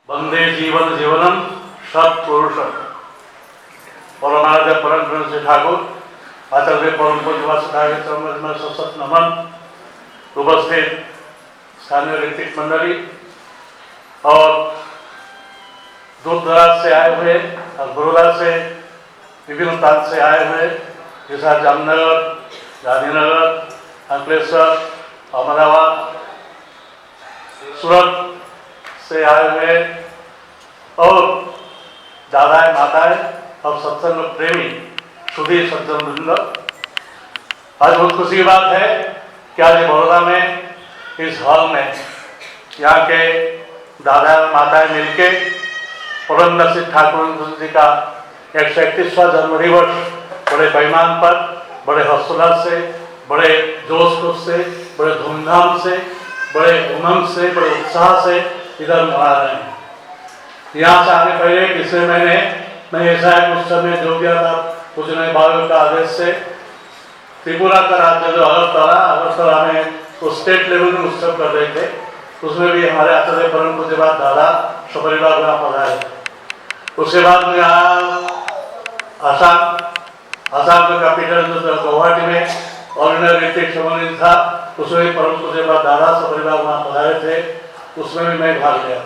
वंदे जीवन जीवनम सत्पुरुषम। परमाराध्य परम ब्रह्म श्री ठाकुर आचार्य परम पूज्य सशत नमन। उपस्थित स्थानीय ऋतिक मंडली और दूर दराज से आए हुए और बड़ौदा से विभिन्न प्रांत से आए हुए जैसा जामनगर, गांधीनगर, अंकलेश्वर, अहमदाबाद, सूरत से आए हुए और दादाएं, माताएं और सत्संग प्रेमी सुधीर सज्जन वृंद, आज बहुत खुशी की बात है कि आज बड़ौदा में इस हॉल में यहाँ के दादा और माताएं मिलके परम श्री ठाकुर जी का 131वां जन्मदिवस बड़े पैमान पर, बड़े हर्षोल्लास से, बड़े जोश खरोश से, बड़े धूमधाम से, बड़े उमंग से, बड़े उत्साह से इधर मना रहे हैं। यहाँ से आने पहले पिछले महीने मैं ऐसा एक उत्सव में जो किया था पूजनीय बाबा का आदेश से त्रिपुरा का राज्य जो अगरतला में तो स्टेट लेवल में उत्सव कर रहे थे, उसमें भी हमारे आचार्य परम पूज्य दादा सपरिवार में पधारे। उसके बाद में आसाम का कैपिटल जो गुवाहाटी में ऑर्डिनरी ऋतिक सम्मेलन था, उसमें परम पूज्य दादा सपरिवार वहाँ पधारे थे, उसमें भी मैं भाग लिया।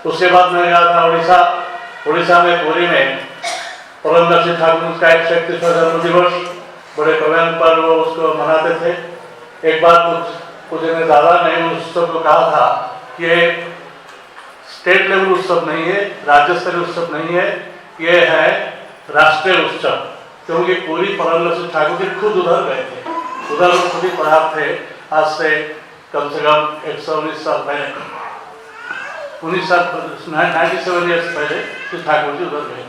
उसके बाद मैं गया था उड़ीसा में पुरी में परम श्री ठाकुर का 131वां जन्मदिवस बड़े पवन पर वो उसको मनाते थे। एक बार पूज्य ने दादा ने उस उत्सव को कहा था कि ये स्टेट लेवल उत्सव नहीं है, राज्य स्तरीय उत्सव नहीं है, ये है राष्ट्रीय उत्सव, क्योंकि पूरी परम श्री ठाकुर जी खुद उधर गए थे, उधर खुद ही पधार थे। आज से कम 119 साल पहले, 97 ईयर्स पहले श्री ठाकुर जी उधर गए।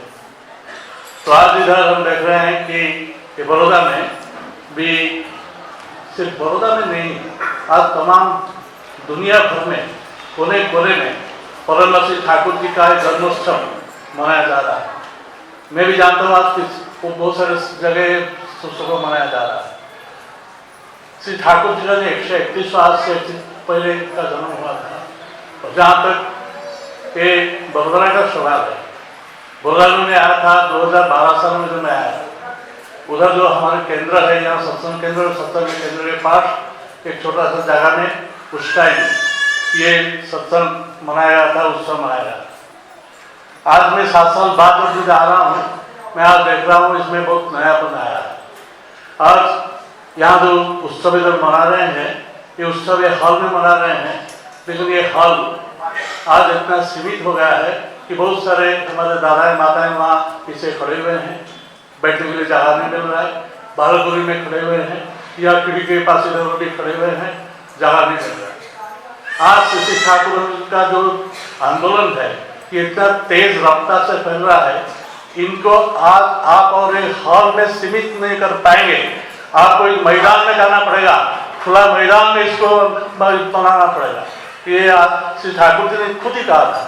तो आज इधर हम देख रहे हैं कि बड़ौदा में भी, सिर्फ बड़ौदा में नहीं, आज तमाम दुनिया भर में कोने कोने में परम श्री ठाकुर जी का जन्मोत्सव मनाया जा रहा है। मैं भी जानता हूँ आज बहुत सारे जगह उत्सव मनाया जा रहा है। श्री ठाकुर जी का 131 आज से पहले का जन्म हुआ था। और जहाँ तक ये बड़ौदा का सवाल है, बड़ौदा में आया था 2012 साल में, जो मैं आया उधर जो हमारे केंद्र है, यहाँ सत्संग केंद्र और सत्संग केंद्र के पास एक छोटा सा जगह में उस टाइम ये सत्संग मनाया गया था, उत्सव मनाया गया। आज मैं 7 साल बाद जब जा रहा हूँ, मैं आज देख रहा हूँ इसमें बहुत नयापन आया है। आज यहाँ जो उत्सव इधर मना रहे हैं, ये उत्सव ये हॉल में मना रहे हैं, लेकिन ये हॉल आज इतना सीमित हो गया है कि बहुत सारे हमारे दादाएं माताएं वहाँ पीछे खड़े हुए हैं, बैठने के लिए जगह नहीं मिल रहा है, बालगुरी में खड़े हुए हैं या खिड़की के पास इधर भी खड़े हुए हैं, जगह नहीं मिल रहा है। आज श्री ठाकुर का जो आंदोलन है ये इतना तेज रफ्तार से फैल रहा है, इनको आज आप और एक हॉल में सीमित नहीं कर पाएंगे। आपको एक मैदान में जाना पड़ेगा, खुला मैदान में इसको बनाना पड़ेगा। ये आज श्री ठाकुर जी ने खुद ही कहा था,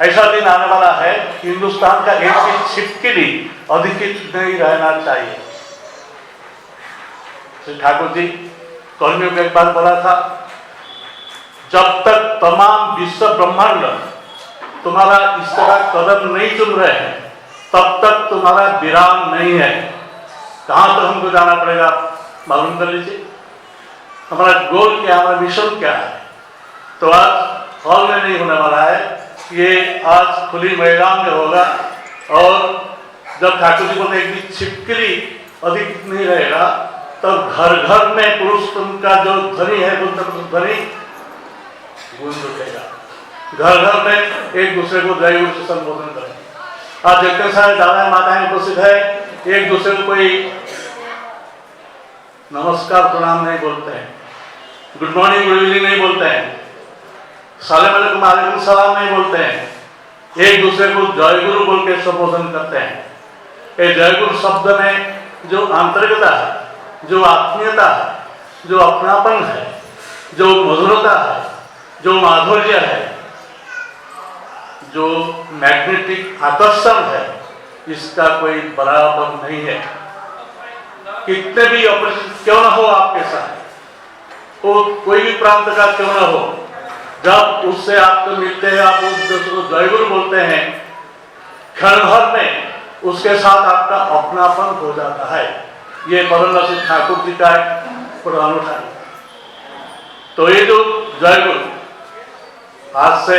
ऐसा दिन आने वाला है हिंदुस्तान का एक भी छिपकली अधिकृत नहीं रहना चाहिए। श्री ठाकुर जी कर्मियों को एक बार बोला था, जब तक तमाम विश्व ब्रह्मांड तुम्हारा इस तरह कदम नहीं चुन रहे हैं, तब तक तुम्हारा विराम नहीं है। कहाँ तक हमको जाना पड़ेगा मालूम कर लीजिए, हमारा गोल क्या है, हमारा मिशन क्या है। तो आज हॉल में नहीं होने वाला है, ये आज खुली मैदान में होगा। और जब ठाकुर जी बोलते एक भी छिपकली अधिक नहीं रहेगा, तब घर घर में पुरुषोत्तम का जो ध्वनि है, ध्वनि गूंज उठेगा। घर घर में एक दूसरे को जय गुरु से संबोधन करें। आज जितने सारे दादा माताएं उपस्थित है, एक दूसरे को कोई नमस्कार प्रणाम नहीं बोलते हैं, गुड मॉर्निंग गुड इवनिंग नहीं बोलते हैं, सलाम वालेकुम सलाम नहीं बोलते हैं, एक दूसरे को जय गुरु बोल के संबोधन करते हैं। ये जय गुरु शब्द में जो आंतरिकता है, जो आत्मीयता है, जो अपनापन है, जो मधुरता है, जो माधुर्य है, जो मैग्नेटिक आकर्षण है, इसका कोई बराबर नहीं है। कितने भी ऑपरेशन क्यों ना हो आपके साथ, वो कोई भी प्रांत का क्यों ना हो, जब उससे आपको मिलते हैं, आप उसको जयगुरु बोलते हैं, क्षण भर में उसके साथ आपका अपनापन हो जाता है। ये परम रसिक ठाकुर जी का एक पुराना है। तो ये जो जयगुरु आज से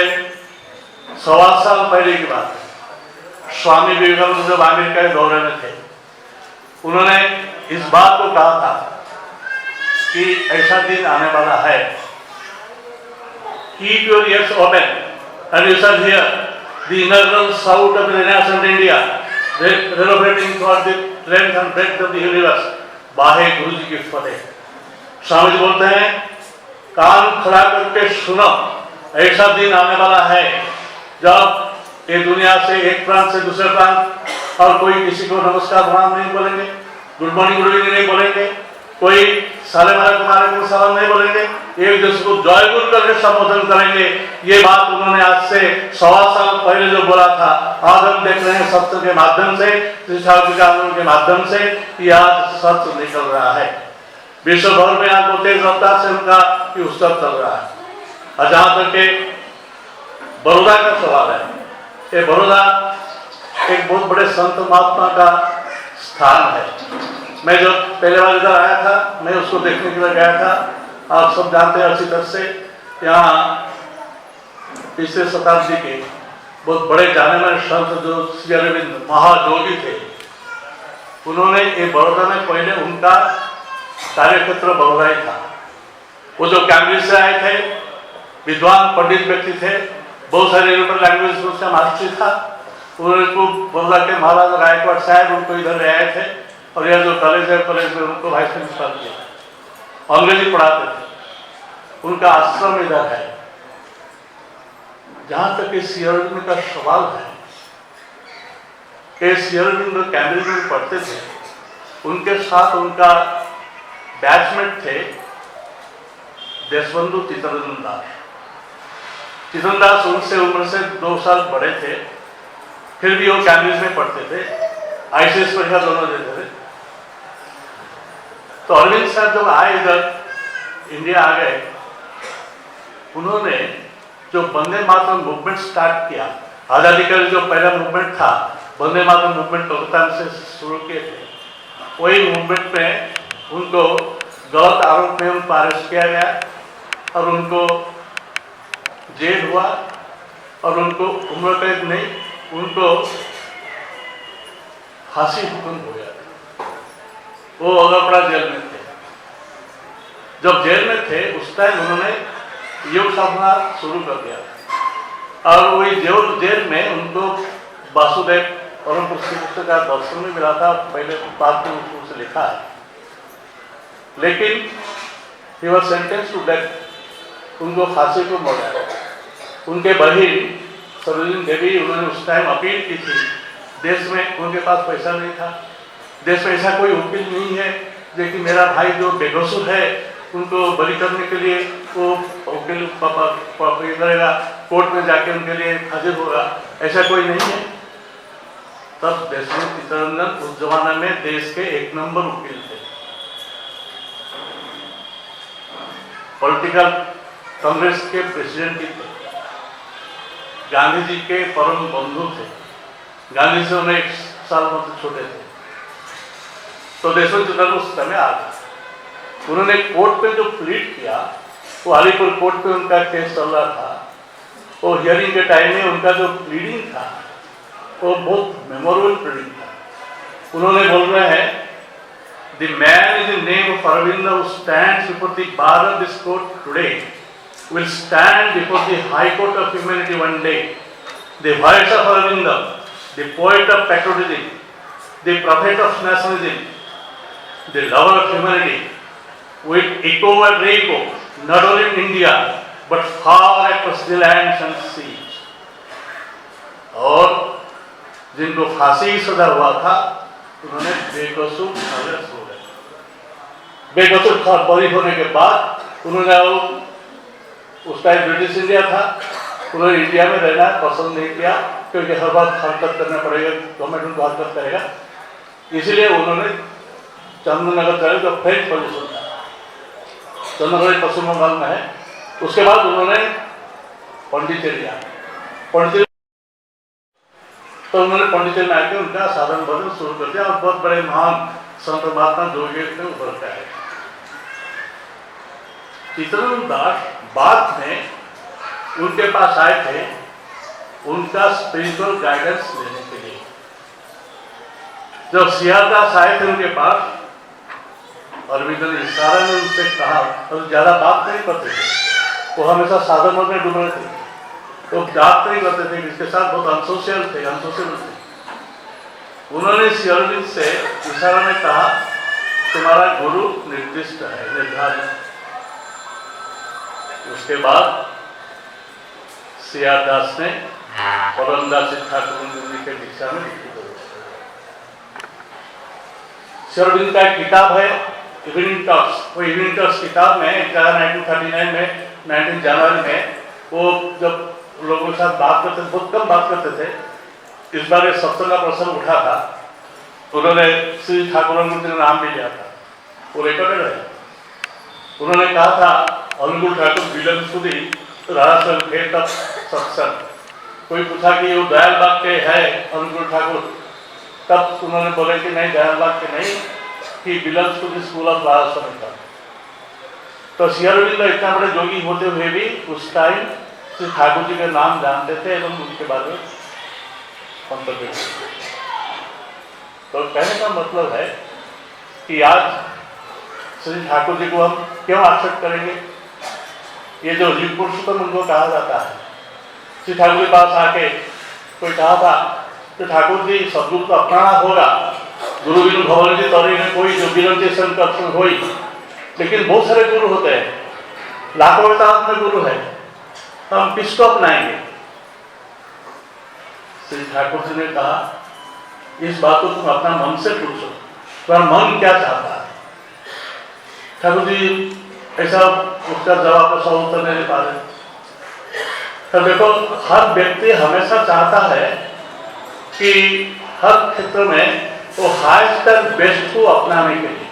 1.25 साल पहले की बात है, स्वामी विवेकानंद जब अमेरिका के दौरे में थे, उन्होंने इस बात को कहा था कि ऐसा दिन आने वाला है, keep your ears open and you shall hear the inaugural shout of the Renaissance India, reverberating throughout the length and breadth of the universe. Wahe Guru जी की फतेह। स्वामी जी बोलते हैं, कान खड़ा करके सुनो, ऐसा दिन आने वाला है जब ये दुनिया से एक प्रांत से दूसरे प्रांत और कोई किसी को नमस्कार प्रणाम नहीं बोलेंगे, गुड मॉर्निंग गुड इवनिंग नहीं बोलेंगे, कोई साले मारे तुम्हारे को सलाम नहीं बोलेंगे, एक दूसरे को जयगुरु करके संबोधन करेंगे। ये बात उन्होंने आज से 1.25 साल पहले जो बोला था, आज हम देख रहे हैं सत्य के माध्यम से, ठाकुर के आंदोलन के माध्यम से ये आज सत्य निकल रहा है। विश्व भर में आज वो तेज रफ्तार से उनका उत्सव चल रहा है। और जहां तक के बड़ौदा का सवाल है, ये बड़ौदा एक बहुत बड़े संत महात्मा का स्थान है। मैं जब पहले बार इधर आया था, मैं उसको देखने के लिए गया था। आप सब जानते हैं अच्छी तरह से, यहाँ पिछले शताब्दी के बहुत बड़े जाने माने संत जो श्री अरविंद महायोगी थे, उन्होंने ये बड़ौदा में पहले उनका कार्यक्षेत्र बड़ौदा ही था। वो जो कैम्ब्रिज से आए थे, विद्वान पंडित व्यक्ति थे, बहुत सारे यूरोपियन लैंग्वेज उसका मास्टरी था। उनको बड़ौदा के महाराजा गायकवाड़ साहब उनको इधर ले आए थे और यह जो कॉलेज है, कॉलेज में उनको वाइस प्रिंसिपल किया, अंग्रेजी पढ़ाते थे। उनका आश्रम इधर है। जहां तक कि श्री अरविंद का सवाल है कि श्री अरविंद कैम्ब्रिज में पढ़ते थे, उनके साथ उनका बैचमेट थे देशबंधु चित्तरंजन दास। चित्तरंजन दास उनसे उम्र से 2 साल बड़े थे, फिर भी वो कैम्ब्रिज में पढ़ते थे, ICS परीक्षा दोनों देते थे। तो अरविंद साहब जब आए इधर इंडिया आ गए, उन्होंने जो वंदे मातरम मूवमेंट स्टार्ट किया, आजादी का जो पहला मूवमेंट था, वंदे मातरम मूवमेंट कोलकाता से शुरू किए थे, वही मूवमेंट में उनको गलत आरोप में उनको अरेस्ट किया गया और उनको जेल हुआ और उनको उम्र कैद नहीं, उनको फांसी हुक्म हो गया। वो अगरपड़ा जेल में थे। जब जेल में थे उस टाइम उन्होंने योग साधना शुरू कर दिया और वही जेल में उनको वासुदेव परम पुरुष श्री कृष्ण का दर्शन में मिला था। पहले बात में उसे लिखा है, लेकिन he was sentenced to death, उनको फांसी को मौका। उनके बहन सरोजिनी देवी, उन्होंने उस टाइम अपील की थी। देश में उनके पास पैसा नहीं था, देश में ऐसा कोई वकील नहीं है जो कि मेरा भाई जो बेकसूर है उनको बरी करने के लिए वो वकील करेगा, कोर्ट में जाके उनके लिए हाजिर होगा, ऐसा कोई नहीं है। तब देशमुख चित्तरंजन उस जमाने में देश के 1 नंबर वकील थे, पॉलिटिकल कांग्रेस के प्रेसिडेंट भी थे, गांधी जी के परम बंधु थे। गांधी से उन्हें 1 साल मतलब छोटे थे। तो देशमुख चित्तरंजन उस समय आ गए। उन्होंने कोर्ट पे जो प्लीड किया, वो अलीपुर कोर्ट पे उनका केस चल रहा था। वो हियरिंग के टाइम में उनका जो प्लीडिंग था वो बहुत मेमोरेबल प्लीडिंग था। उन्होंने बोल रहे हैं, the man in the name of Arvind who stands before the bar of this court today will stand before the High Court of Humanity one day. The voice of Aurobindo, the poet of patriotism, the prophet of nationalism, the lover of humanity, will echo and re-echo not only in India but far across the lands and seas. और जिनको फांसी की सजा हुआ था, उन्होंने बेकसूर arrest हो गए। बेकसूर बरी होने के बाद उन्होंने उस टाइम ब्रिटिश इंडिया था, उन्होंने इंडिया में रहना पसंद नहीं किया क्योंकि हर बार हरकत करना पड़ेगा, गवर्नमेंट उनको हरकत करेगा, इसलिए उन्होंने चंद्रनगर चले जो फ्रेंच पोजीशन था, चंद्रनगर पश्चिम बंगाल में है। उसके बाद उन्होंने पांडिचेरी पांडिचेरी। तो उन्होंने पांडिचेरी में आके उनका साधन भजन शुरू कर दिया और बहुत बड़े महान संत महात्मा जोगी थे उभर के आए। चित्तरंजन दास बाद में उनके पास आए थे उनका स्पिरिचुअल गाइडेंस लेने के लिए। जब सियादास आए थे उनके पास, अरविंद ने इशारा में उनसे कहा, और ज्यादा बात नहीं करते थे, वो हमेशा साधनों में डूब रहे थे, तो बात नहीं करते थे, इसके साथ बहुत अनसोशियल थे। उन्होंने श्री अरविंद से इशारा में कहा, तुम्हारा गुरु निर्दिष्ट है, निर्धारित। उसके बाद सियादास ने परमदास ठाकुर के दिशा में लिखी। श्री अरविंद का एक किताब है इवनिंग टॉक्स। वो इवनिंग टॉक्स किताब में 1939 में 19 जनवरी में वो जब लोगों के साथ बात करते थे, बहुत कम बात करते थे, इस बार एक सत्संग का प्रसंग उठा था, उन्होंने श्री ठाकुर का नाम भी लिया था, वो रिकॉर्डेड है। उन्होंने कहा था अनुकूल ठाकुर विलन सुधी राजा फिर तक सत्संग। कोई पूछा कि वो दयाल बाग के है अनुकूल ठाकुर, तब उन्होंने बोले कि नहीं दयाल बाग के नहीं, कि belongs to the school of Rajasthan का। तो श्री अरविंद इतना बड़े जोगी होते हुए भी उस टाइम श्री ठाकुर जी का नाम जानते थे एवं उनके बारे में मंतव्य करते थे। तो कहने का मतलब है कि आज श्री ठाकुर जी को हम क्यों आक्षेप करेंगे? ये जो युग पुरुषोत्तम उनको कहा जाता है। श्री ठाकुर के पास आके कोई कहा था तो ठाकुर जी सदगुरु को अपनाना होगा, गुरु बिनु भवन जी तौरी में कोई जो विरंती संकल्प हुई, लेकिन बहुत सारे गुरु होते हैं, लाखों तादाद में गुरु है, हम किसको अपनाएंगे? श्री ठाकुर जी ने कहा इस बात को तुम अपना मन से पूछो, तुम्हारा मन क्या चाहता है। ठाकुर जी ऐसा उसका जवाब का सवाल उत्तर नहीं पा रहे। तो देखो हर व्यक्ति हमेशा चाहता है कि हर क्षेत्र में वो हाईएस्ट एंड बेस्ट को अपनाने के लिए।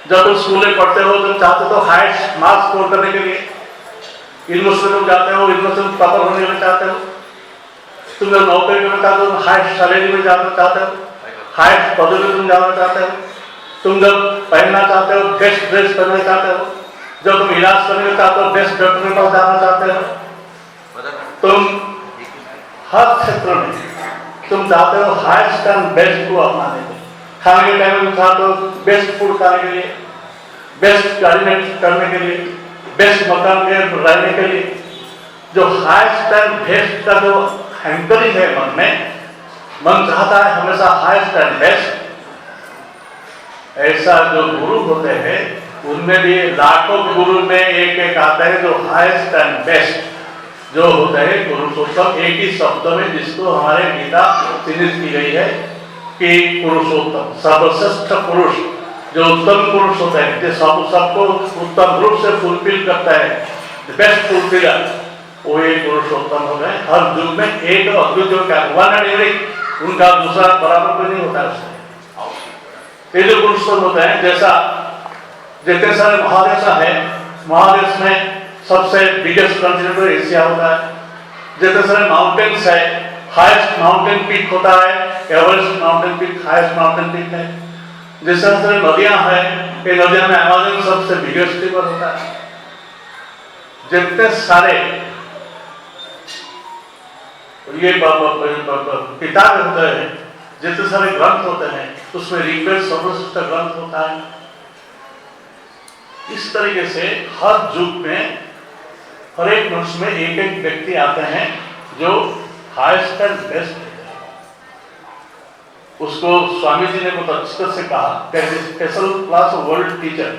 जब तुम स्कूल में पढ़ते हो तुम चाहते हो हाईएस्ट मार्क्स स्कोर करने के लिए, यूनिवर्सिटी में जाते हो यूनिवर्सिटी टॉपर होने में चाहते हो, तुम जब नौकरी करना चाहते हो हाईएस्ट सैलरी में जाना चाहते हो, हाईएस्ट पदवी में तुम जाना चाहते हो, तुम जब पहनना चाहते हो बेस्ट ड्रेस पहनना चाहते हो, जब तुम इलाज करने चाहते हो बेस्ट डॉक्टर के पास जाना चाहते हो, तुम हर क्षेत्र में तुम चाहते हो हाईएस्ट एंड बेस्ट को अपनाने के लिए। खाने के टाइम में चाहते हो बेस्ट फूड खाने के लिए, बेस्ट गाड़ी में करने के लिए, बेस्ट मकान में रहने के लिए। जो हाईएस्ट एंड बेस्ट का जो हैंकरिंग है मन चाहता है हमेशा हाईएस्ट एंड बेस्ट। ऐसा जो गुरु होते हैं उनमें भी लाखों गुरु में एक आता है जो हाईएस्ट एंड बेस्ट जो होता है पुरुषोत्तम। एक ही शब्द में जिसको हमारे गीता चिन्हित की गई है कि पुरुषोत्तम सर्वश्रेष्ठ पुरुष, जो उत्तम पुरुष होता है, जो सबको उत्तम रूप से फुलफिल करता है, बेस्ट फुलफिलर, वो एक पुरुषोत्तम हो गए। हर युग में एक अद्भुत जो क्या वन एंड यूनिक, उनका दूसरा बराबर कोई नहीं होता उसमें। ये जो पुरुषोत्तम होते हैं, जैसा जितने सारे महादेश है, महादेश में सबसे बिगेस्ट कंटिनेंट एशिया होता है। जितने सारे माउंटेन्स है, हाईएस्ट माउंटेन पीक होता है, Everest mountain peak highest mountain peak है। जिस तरह से नदियां हैं, ये नदियों में अमेज़न सबसे बिगेस्ट रिवर होता है। जितने सारे ये किताबें होते हैं, जितने सारे ग्रंथ होते हैं, उसमें ऋग्वेद सर्वश्रेष्ठ ग्रंथ होता है। इस तरीके से हर युग में हर एक मनुष्य में एक एक व्यक्ति आते हैं जो हाईएस्ट एंड बेस्ट है। उसको स्वामी जी ने बहुत अच्छे से कहा, special class of world teacher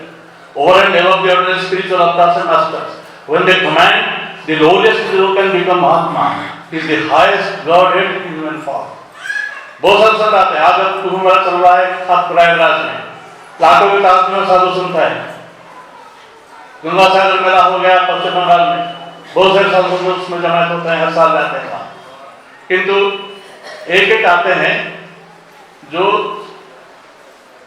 over and above the ordinary spiritual avatars and masters, when they command the lowest zero can become Mahatma, is the highest God head in human form. बहुत सारे संत आते हैं, आज कुंभ मेला चल रहा है प्रयागराज में, लाखों की तादाद में साधु संत है। गंगा सागर मेला हो गया पश्चिम बंगाल में, बहुत सारे साधु संत उसमें जमात होते हैं, हर साल जाते हैं वहाँ। किंतु एक एक आते हैं जो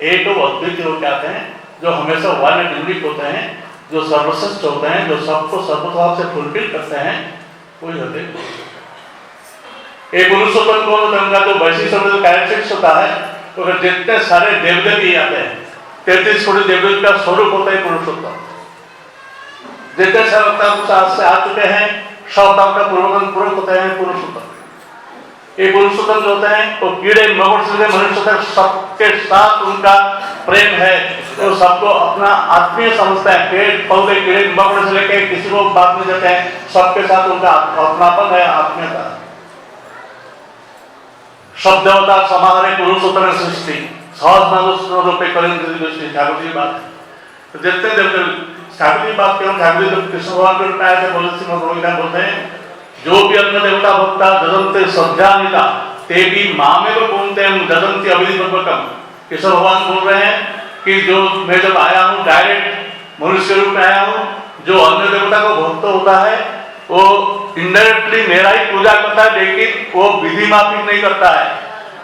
एक अद्वितीय होकर आते हैं, जो हमेशा वन एंड यूनिक होते हैं, जो सर्वश्रेष्ठ होते हैं, जो सबको सर्वभाव से फुलफिल करते हैं, वही होते हैं। एक पुरुषोत्तम को उनका जो वैशिष्ट कैरेक्टरिस्टिक्स होता है, तो जितने सारे देवदेवी आते हैं, 33 कोटि देवदेवी का स्वरूप होता है पुरुषोत्तम। जितने सारे अवतार से आ चुके हैं, सब अवतार का पूर्वक होते हैं पुरुषोत्तम। ये पुरुषोत्तम जो होते हैं वो कीड़े मकोड़े से मनुष्य तक सबके साथ उनका प्रेम है, तो सबको अपना आत्मीय समझते हैं। पेड़ पौधे कीड़े मकोड़े से लेके किसी को बात नहीं देते हैं, सबके साथ उनका अपनापन है, आत्मीयता। सब देवता समाहरे पुरुषोत्तम सृष्टि सहज मनुष्य रूपे करेंगे दृष्टि। ठाकुर जी बात तो जितने देवते ठाकुर जी बात क्यों, ठाकुर जी कृष्ण भगवान के रूप में आए थे, बोलते हैं जो भी अन्य देवता भक्ता जदंते श्रद्धान्विता ते भी मामेव पुण्यते जदंती अभिधिपूर्वकम। कृष्ण भगवान बोल रहे हैं कि जो मैं जब आया हूँ डायरेक्ट मनुष्य रूप में आया हूँ, जो अन्य देवता को भक्त होता है वो इनडायरेक्टली मेरा ही पूजा करता है, लेकिन वो विधि माफिक नहीं करता है।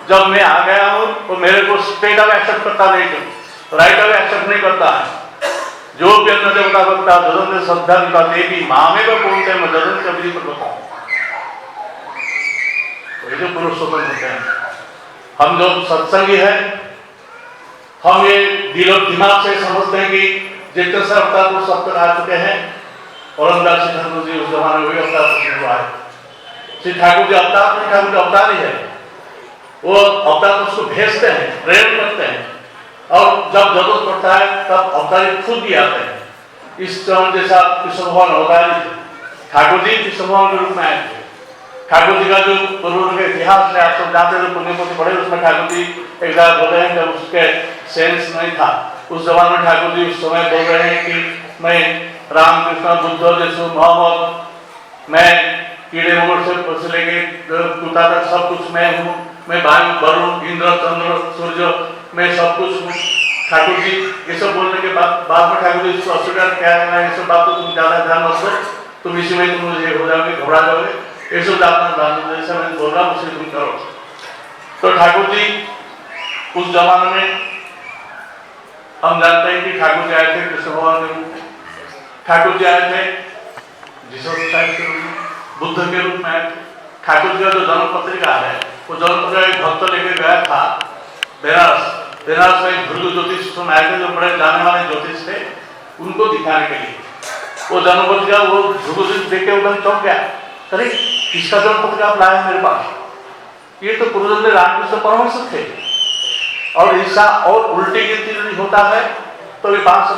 जब मैं आ गया हूँ तो मेरे को स्ट्रेट अवे एक्सेप्ट करता नहीं, राइट अवे एक्सेप्ट नहीं करता है। जो भी अन्य देवता भक्ता जदंते श्रद्धान्विता ते भी मामेव पुण्यते जदंती अभिधिपूर्वकम। जो पुरुषोत्तम होते हैं, हम जो सत्संगी है, हम ये दिलो दिमाग से समझते हैं कि जितने से अवतार को सब तक आ चुके हैं। औरंगदास श्री ठाकुर जी उस जमाने में अवतार प्रसिद्ध हुआ है। श्री ठाकुर जी अवतार नहीं, ठाकुर जी अवतार ही है। वो अवतार को उसको भेजते हैं, प्रेम करते हैं, और जब जरूरत पड़ता है तब अवतारी खुद भी आते हैं। इस चरण जैसा कृष्ण भगवान अवतारी थे, ठाकुर जी कृष्ण भगवान के रूप में आए थे। ठाकुर जी का जो पूर्व के इतिहास में आप सब जानते हैं, पुण्य पोथी पढ़े, उसमें ठाकुर जी एक बार बोल रहे हैं जब उसके सेंस नहीं था उस जमाने में, ठाकुर जी उस समय बोल रहे हैं कि मैं रामकृष्ण बुद्ध यीशु मोहम्मद, मैं कीड़े मकोड़े से लेके कुत्ता तक सब कुछ मैं हूँ, मैं वायु वरुण इंद्र चंद्र सूर्य मैं सब कुछ हूँ। ठाकुर जी ये सब बोलने के बाद में ठाकुर जी इसको अस्वीकार क्या है, ये सब बात तो तुम ज्यादा ध्यान मत दो, तुम इसी में तुम ये हो जाओगे, घबरा जाओगे, ये सब जैसे मैं बोल रहा हूँ उसे तुम करो। तो ठाकुर जी उस जमाने में हम जानते हैं कि ठाकुर जी आए थे कृष्ण भगवान के रूप में, ठाकुर जी आए थे जीसस क्राइस्ट के रूप में, बुद्ध के रूप में आए थे। ठाकुर जी का जो जन्म पत्रिका है, वो जन्म पत्रिका एक भक्त लेकर गया था बेनारस में भृगु ज्योतिष में आए थे, जो बड़े जाने वाले ज्योतिष थे, उनको दिखाने के लिए वो जन्म पत्रिका वो भृगु ज्योतिष देख के उधर चौंक गया, अरे किसका जन्म पत्रिका आप लाए मेरे पास, ये तो पूर्वजन्म में रामकृष्ण परमहंस थे। और ऐसा और उल्टी गिनती होता है तो ये 500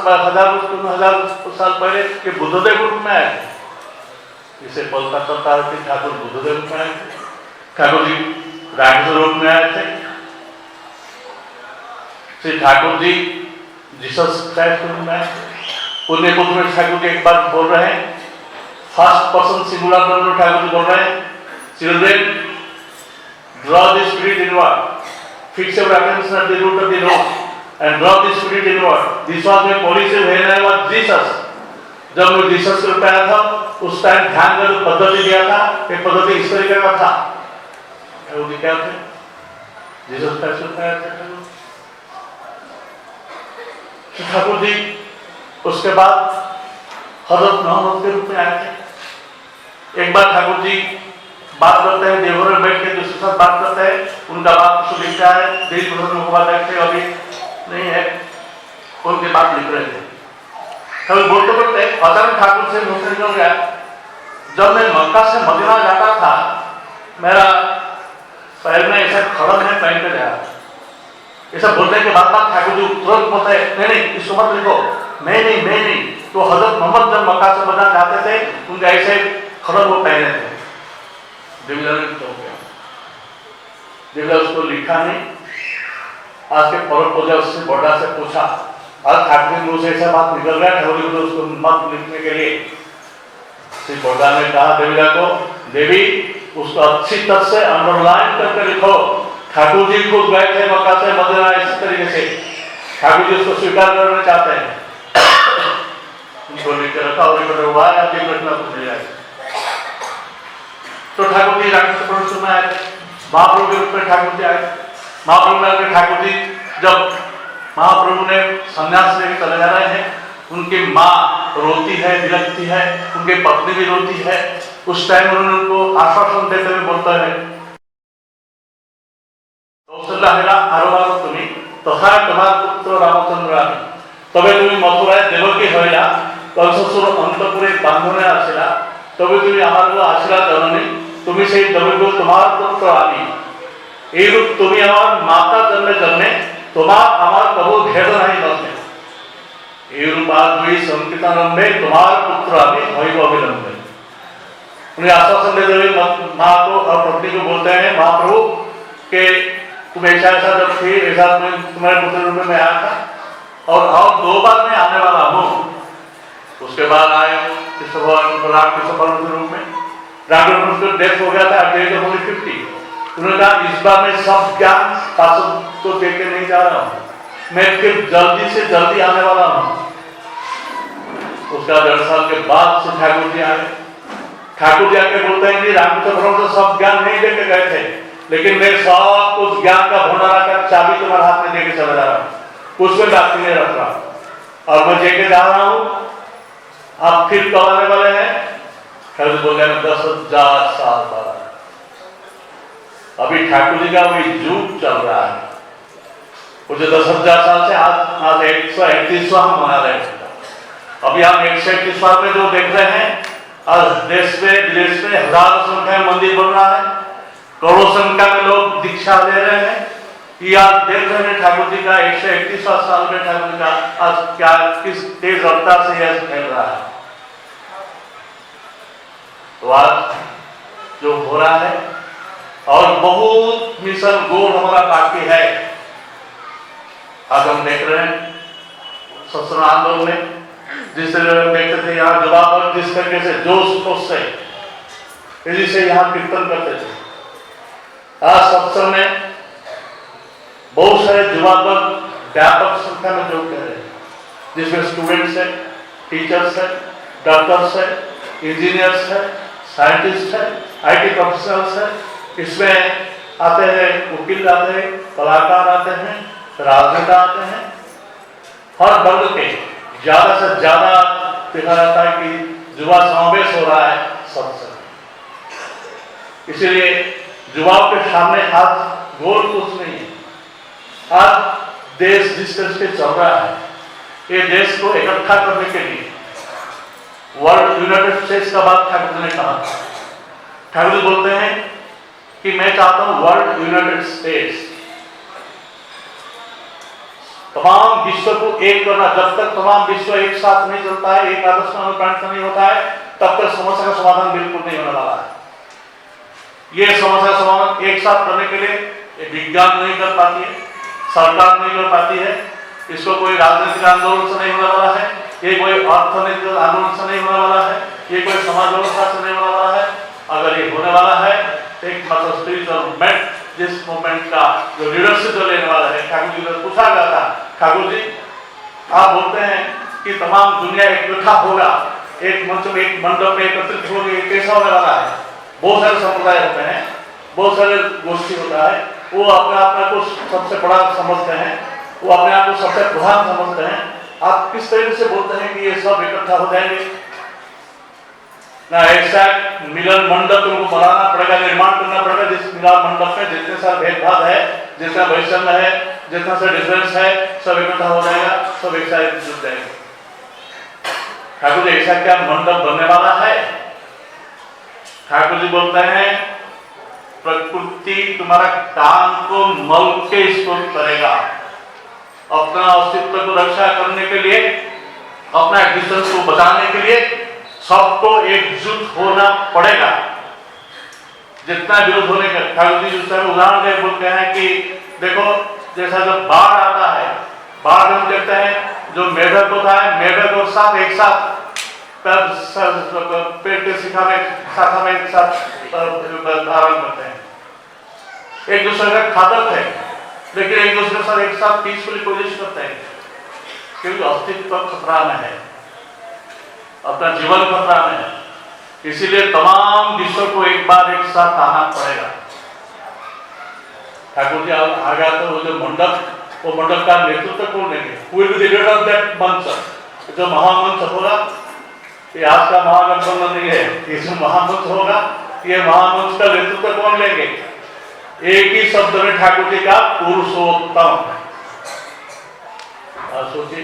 साल पहले के बुद्धदेव रूप में आए थे। इसे बोलता करता है कि ठाकुर बुद्धदेव रूप में आए थे, ठाकुर जी रामकृष्ण रूप में आए थे, श्री ठाकुर जी जीसस क्राइस्ट रूप में आए थे। पुण्य पुत्र में ठाकुर जी एक बार बोल रहे हैं, फर्स्ट पर्सन सिंगुलर में ठाकुर जी बोल रहे हैं, children draw the spirit inward, fix your attention at the root of the nose and draw the spirit inward. This was my policy when I was Jesus. जब मैं जीसस के रूप में आया था उस टाइम ध्यान का जो पद्धति दिया था, ये पद्धति इस तरीके का था। वो क्या थे? जीसस क्राइस्ट रूप में आए थे ठाकुर जी। उसके बाद हजरत मोहम्मद के रूप में आए थे। एक बार ठाकुर जी बात करते हैं, देवघर में बैठ के दूसरे साथ बात करते हैं, उनका बात कुछ लिखता है, देश प्रधान को बात देखते अभी नहीं है, उनके बात लिख रहे थे। कभी बोलते बोलते अचानक ठाकुर से मुझसे निकल गया, जब मैं मक्का से मदीना जाता था मेरा पैर में ऐसा खड़क है पहन के गया। ऐसा बोलने के बाद ठाकुर जी तुरंत बोलते हैं, नहीं इसको मत लिखो, मैं नहीं। तो हजरत मोहम्मद जब मक्का से मदीना जाते थे उनके ऐसे खड़क वो पहने थे। देवदास उसको लिखा नहीं, आज के परम पूजा उससे बड़ा से पूछा और ठाकुर जी मुझसे ऐसा बात निकल गया, ठाकुर जी उसको मत लिखने के लिए श्री बोडा ने कहा देविका को, देवी उसको अच्छी तरह से अंडरलाइन करके लिखो, ठाकुर जी खुद गए थे मक्का से मदीना इस तरीके से, ठाकुर जी उसको स्वीकार करना चाहते हैं। उनको लिख रखा और हुआ है, आपकी घटना कुछ नहीं आई। तो ठाकुर जी रामकृष्ण परमहंस में आए थे, महाप्रभु के रूप में ठाकुर जी आए। महाप्रभु में ठाकुर जी जब महाप्रभु ने संन्यास लेकर चले जा रहे हैं उनकी माँ रोती है, बिलखती है, उनकी पत्नी भी रोती है। उस टाइम उन्होंने उनको आश्वासन देते हुए बोलता है, तथा तुम्हार पुत्र रामचंद्र आनी तबे तुम मथुराय देवकी हईला कंससुर अंतपुरे बांधने आसिला तबे तुम आमार आसिला जननी तुम से देवकी तुम्हार पुत्र आनी एरूप तुम आमार माता जन्मे जन्मे तुम्हार आमार कबू भेद नहीं बने एरूप आज दुई संकितानंदे तुम्हार पुत्र आनी हईब अविलंबे। उन्हें आश्वासन देते हुए माँ को और पत्नी को बोलते हैं, महाप्रभु के तुम ऐसा ऐसा जब थे ऐसा तुम्हारे पुत्र रूप में आया था और 2 बार मैं आने वाला हूँ। उसके बाद आए कृष्ण भगवान राम कृष्ण भगवान के रूप में। राम कृष्ण डेथ हो गया था एट द एज ऑफ 50। उन्होंने कहा इस बार मैं सब ज्ञान शासन को देख के नहीं जा रहा हूँ, मैं फिर जल्दी से जल्दी आने वाला हूँ। उसका 1.5 साल के बाद से ठाकुर जी आए। ठाकुर जी आके बोलते हैं कि रामकृष्ण भगवान तो सब ज्ञान नहीं देके गए थे, लेकिन मैं सब कुछ ज्ञान का भंडारा का चाबी तुम्हारे हाथ में देके चला जा रहा हूँ, कुछ में बाकी नहीं रख रहा और मैं लेके जा रहा हूँ। आप फिर कब आने वाले हैं? ठाकुर बोल रहे हैं 10,000 साल बाद। अभी ठाकुर जी का वही युग चल रहा है। वो जो 10,000 साल से आज 131वां हम मना रहे हैं। अभी हम 131वां में जो देख रहे हैं, आज देश में विदेश में हजारों संख्या में मंदिर बन रहा है, करोड़ों संख्या में लोग दीक्षा ले रहे हैं। ये आज देख रहे हैं ठाकुर जी का 131वां साल में ठाकुर जी का आज क्या किस तेज रफ्तार से यह फैल रहा है। तो आज जो हो रहा है और बहुत मिशन गोल हमारा बाकी है। आज हम देख रहे हैं सत्संग आंदोलन में जिस तरह देखते थे यहाँ जवाब जिस तरीके से जोश खोश से जिसे यहाँ कीर्तन करते थे, आज सत्संग में बहुत सारे युवा वर्ग व्यापक संख्या में जोड़ रहे हैं, जिसमें स्टूडेंट्स है, टीचर्स है, डॉक्टर्स है, इंजीनियर्स है, साइंटिस्ट है, आईटी प्रोफेशनल्स है। इसमें आते हैं वकील आते हैं, कलाकार आते हैं, राजनेता आते हैं। हर वर्ग के ज्यादा से ज्यादा देखा जाता है कि युवा समावेश हो रहा है सत्संग। इसीलिए युवाओं के सामने आज गोल कुछ नहीं है। आज देश जिस तरह से चल रहा है, ये देश को इकट्ठा करने के लिए वर्ल्ड यूनाइटेड स्टेट्स का बात ठाकुर ने कहा। ठाकुर बोलते हैं कि मैं चाहता हूं वर्ल्ड यूनाइटेड स्टेट्स, तमाम विश्व को एक करना। जब तक तमाम विश्व एक साथ नहीं चलता है, एक आदर्श में अनुप्राणित नहीं होता है, तब तक समस्या का समाधान बिल्कुल नहीं होने वाला है। ये समस्या समाधान एक साथ करने के लिए विज्ञान नहीं कर पाती है, सरकार नहीं कर पाती है, इसको कोई राजनीतिक आंदोलन से नहीं होने वाला है, ये कोई अर्थनैतिक आंदोलन से नहीं होने वाला है, ये कोई समाज व्यवस्था से नहीं होने वाला है। अगर ये होने वाला है तो एक मतलब स्पिरिचुअल मूवमेंट, जिस मूवमेंट का जो लीडरशिप जो लेने वाला है, ठाकुर जी से पूछा गया था, ठाकुर जी आप बोलते हैं कि तमाम दुनिया इकट्ठा होगा, एक मंच में एक मंडप में एकत्रित होगी, कैसा होने वाला है? बहुत सारे संप्रदाय होते हैं, बहुत सारे गोष्ठी होता है, वो अपने आप को सबसे बड़ा समझते हैं, वो अपने आप को सबसे प्रधान समझते हैं। आप किस तरीके से बोलते हैं कि ये सब इकट्ठा हो जाएंगे? ना ऐसा मिलन मंडप उनको बनाना पड़ेगा, निर्माण करना पड़ेगा, जिस मिलन मंडप में जितने सारे भेदभाव है, जितना वैषम्य है, जितना सा डिफरेंस है, सब इकट्ठा हो जाएगा, सब एक साथ जुट जाएंगे। ठाकुर जी ऐसा क्या मंडप बनने वाला है? ठाकुर जी बोलते हैं प्रकृति तुम्हारा काम को मल के इसको करेगा, अपना अस्तित्व को रक्षा करने के लिए, अपना एग्जिस्टेंस को बचाने के लिए सबको एकजुट होना पड़ेगा। जितना विरोध होने का, ठाकुर जी उस समय उदाहरण दे बोलते हैं कि देखो जैसा जब बाढ़ आता है, बाढ़ हम देखते हैं जो मेढक होता है, मेढक और सांप एक साथ पेड़ के शाखा में एक साथ धारण करते हैं, एक दूसरे का घातक है, लेकिन एक दूसरे के साथ एक साथ पीसफुली कोशिश करते हैं, क्योंकि अस्तित्व खतरा में है, अपना जीवन खतरा में है। इसीलिए तमाम विश्व को एक बार एक साथ आना पड़ेगा। ठाकुर जी आ गया तो वो जो मंडप, वो मंडप का नेतृत्व कौन लेंगे? Who will be the leader of that मंच? जो महामंच होगा, ये आज का महागठबंधन नहीं है, ये जो महामंच होगा, ये महामंच का नेतृत्व कौन लेंगे? एक ही शब्द में ठाकुर जी का पुरुषोत्तम। सोचिए,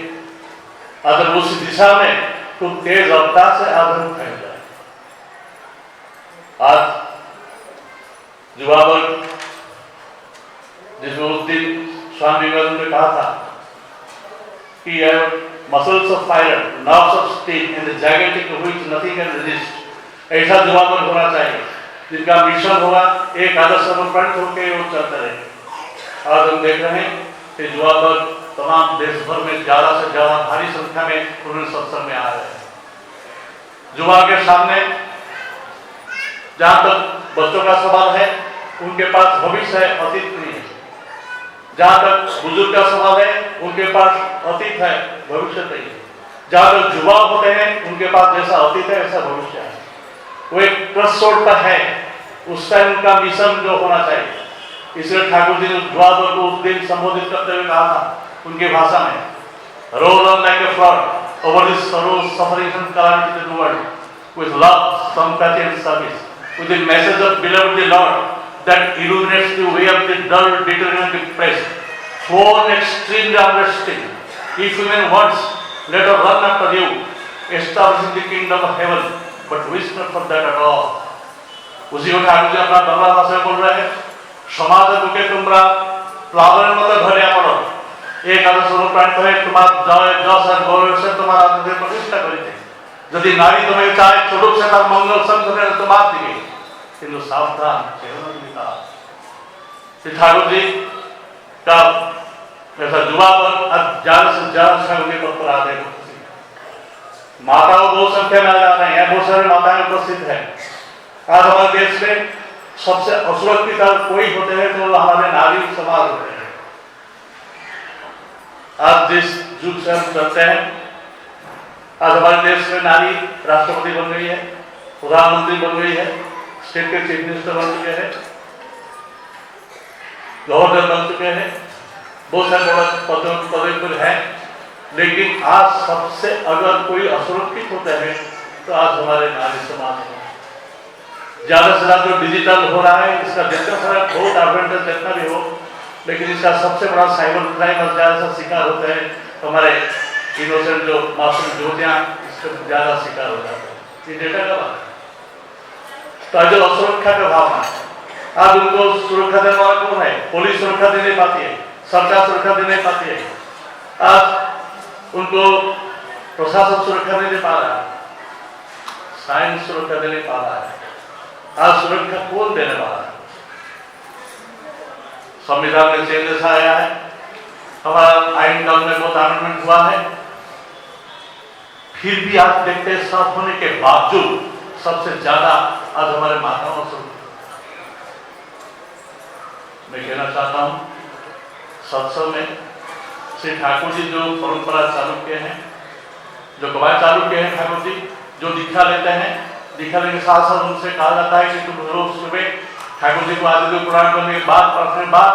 अगर उस दिशा में तो तेज रफ्तार से आंदोलन फैल जाए। आज युवा वर्ग, जिसमें उस दिन स्वामी विवेकानंद ने कहा था कि muscles of fire, nerves of steel, and the gigantic to which nothing can resist, ऐसा युवा वर्ग होना चाहिए जिनका मिशन होगा एक आदर्श समर्पण होकर वो चलता रहे। आज हम देख रहे हैं कि युवा वर्ग तमाम देश भर में ज्यादा से ज्यादा भारी संख्या में उन्होंने सत्संग में आ रहे हैं। युवा के सामने जहां तक बच्चों का सवाल है, उनके पास भविष्य है, अतीत नहीं है। जहां तक बुजुर्ग का सवाल है, उनके पास अतीत है, भविष्य नहीं है। जहां तक युवा होते हैं, उनके पास जैसा अतीत है वैसा भविष्य है। वो एक क्रॉस रोड पर है, उस टाइम उनका मिशन जो होना चाहिए। इसलिए ठाकुर जी ने युवा वर्ग को उस दिन संबोधित करते हुए कहा था उनकी भाषा में, roll on like a flood over this sorrow, suffering and calamity in the world, with love, sympathy and service, with the message of beloved the Lord that illuminates the way of the dull, determined, depressed, sworn extremely unresting. If human wants, let us run after you, establishing the kingdom of heaven, but wish not for that at all. उसी को ठाकुर जी अपना बांग्ला भाषा में बोल रहे हैं, समाज bouquet तुमरा प्लावरेर मतो धरिया पड़ो, एक आदर्श अनुप्राणित है तुम्हार जय जस और गौरव से तुम्हारा हृदय प्रतिष्ठा करिते। यदि नारी तुम्हें चाहे छोड़ुक से तार मंगल संग तुम्हार दिगे, किंतु सावधान ठाकुर जी का ऐसा युवा वर्ग अब ज्यादा से ज्यादा संख्या पर आ रहे। माताओं बहुत संख्या में आ जा रहे हैं, बहुत सारे माताएं उपस्थित है। आज हमारे देश में सबसे असुरक्षित कोई होते हैं तो हमारे नारी समाज होते हैं। आज जिस युग से हम चलते हैं, आज हमारे देश में नारी राष्ट्रपति बन गई है, प्रधानमंत्री बन गई है, स्टेट के चीफ मिनिस्टर बन चुके हैं, गवर्नर बन चुके हैं, बहुत सारे पदों पर हैं। लेकिन आज सबसे अगर कोई असुरक्षित होते हैं तो आज हमारे नारी समाज है। ज्यादा से ज्यादा जो डिजिटल हो रहा है, इसका जितना सारा बहुत एडवांटेज जितना भी हो, लेकिन इसका सबसे बड़ा साइबर क्राइम और ज्यादा सा शिकार होते हैं हमारे इनोसेंट जो मासूम ज्योतियां, इसका ज्यादा शिकार हो जाते हैं। ये डेटा का बात है। तो जो असुरक्षा का भावना, आज उनको सुरक्षा देने वाला कौन है? पुलिस सुरक्षा दे नहीं पाती है, सरकार सुरक्षा दे नहीं पाती है, आज उनको प्रशासन सुरक्षा नहीं दे पा रहा है, साइंस सुरक्षा दे नहीं पा रहा है। आज सुरक्षा कौन देने वाला है? संविधान में चेंजेस आया है, हमारा आइन कानून में बहुत अमेंडमेंट हुआ है, फिर भी आज देखते हैं सब होने के बावजूद सबसे ज्यादा आज हमारे माताओं से मैं कहना चाहता हूं, सत्संग में श्री ठाकुर जी जो परंपरा चालू किए हैं, जो कवायद चालू किए हैं ठाकुर जी, जो दीक्षा लेते हैं, दीक्षा लेने के साथ साथ उनसे कहा जाता है कि तुम रोज सुबह ठाकुर जी को आदित्य पुराण करने के बाद, पढ़ने के बाद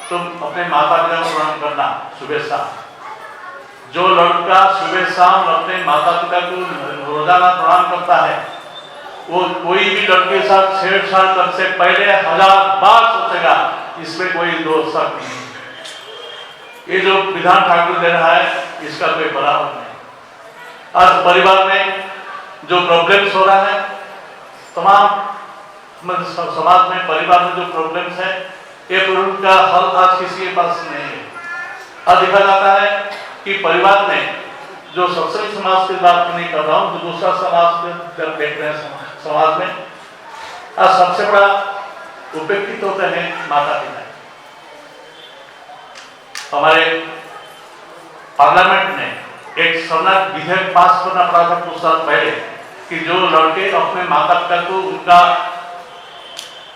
तुम अपने माता पिता को प्रणाम करना सुबह शाम। जो लड़का सुबह शाम अपने माता पिता को रोजाना प्रणाम करता है, वो कोई भी लड़के के साथ छेड़छाड़ करने से पहले 1000 बार सोचेगा, इसमें कोई दोष नहीं। ये जो विधान ठाकुर दे रहा है, इसका कोई बराबर नहीं। आज परिवार में जो प्रॉब्लम्स हो रहा है, तमाम समाज में परिवार में जो प्रॉब्लम्स है, ये प्रॉब्लम का हल आज किसी के पास नहीं है। आज देखा जाता है कि परिवार में जो सत्संग समाज की बात नहीं कर रहा हूँ, जो दूसरा समाज जब देख रहे हैं समाज में, आज सबसे बड़ा उपेक्षित होते हैं माता पिता। हमारे पार्लियामेंट में एक शरणार्थ विधेयक पास करना पड़ा था कुछ साल पहले कि जो लड़के अपने माता पिता को उनका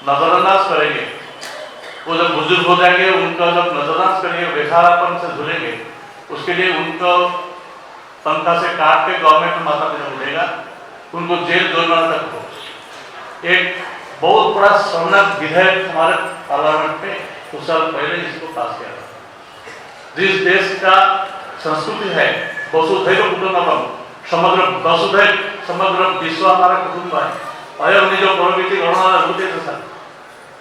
नजरअंदाज करेंगे, वो जब बुजुर्ग हो जाएंगे, उनका जब नजरअंदाज करेंगे, बेसहारापन से झूलेंगे, उसके लिए उनको तनख्वाह से काट के गवर्नमेंट माता पिता मिलेगा, उनको जेल जुर्माना तक हो। एक बहुत बड़ा शरणार्थ विधेयक हमारे पार्लियामेंट में कुछ साल पहले इसको पास किया था। जिस देश का संस्कृति है वसुधैव कुटुंबकम, समग्र वसुधैव समग्र विश्व हमारा कुटुंब है। अयम निज परमिति गणना भूते तथा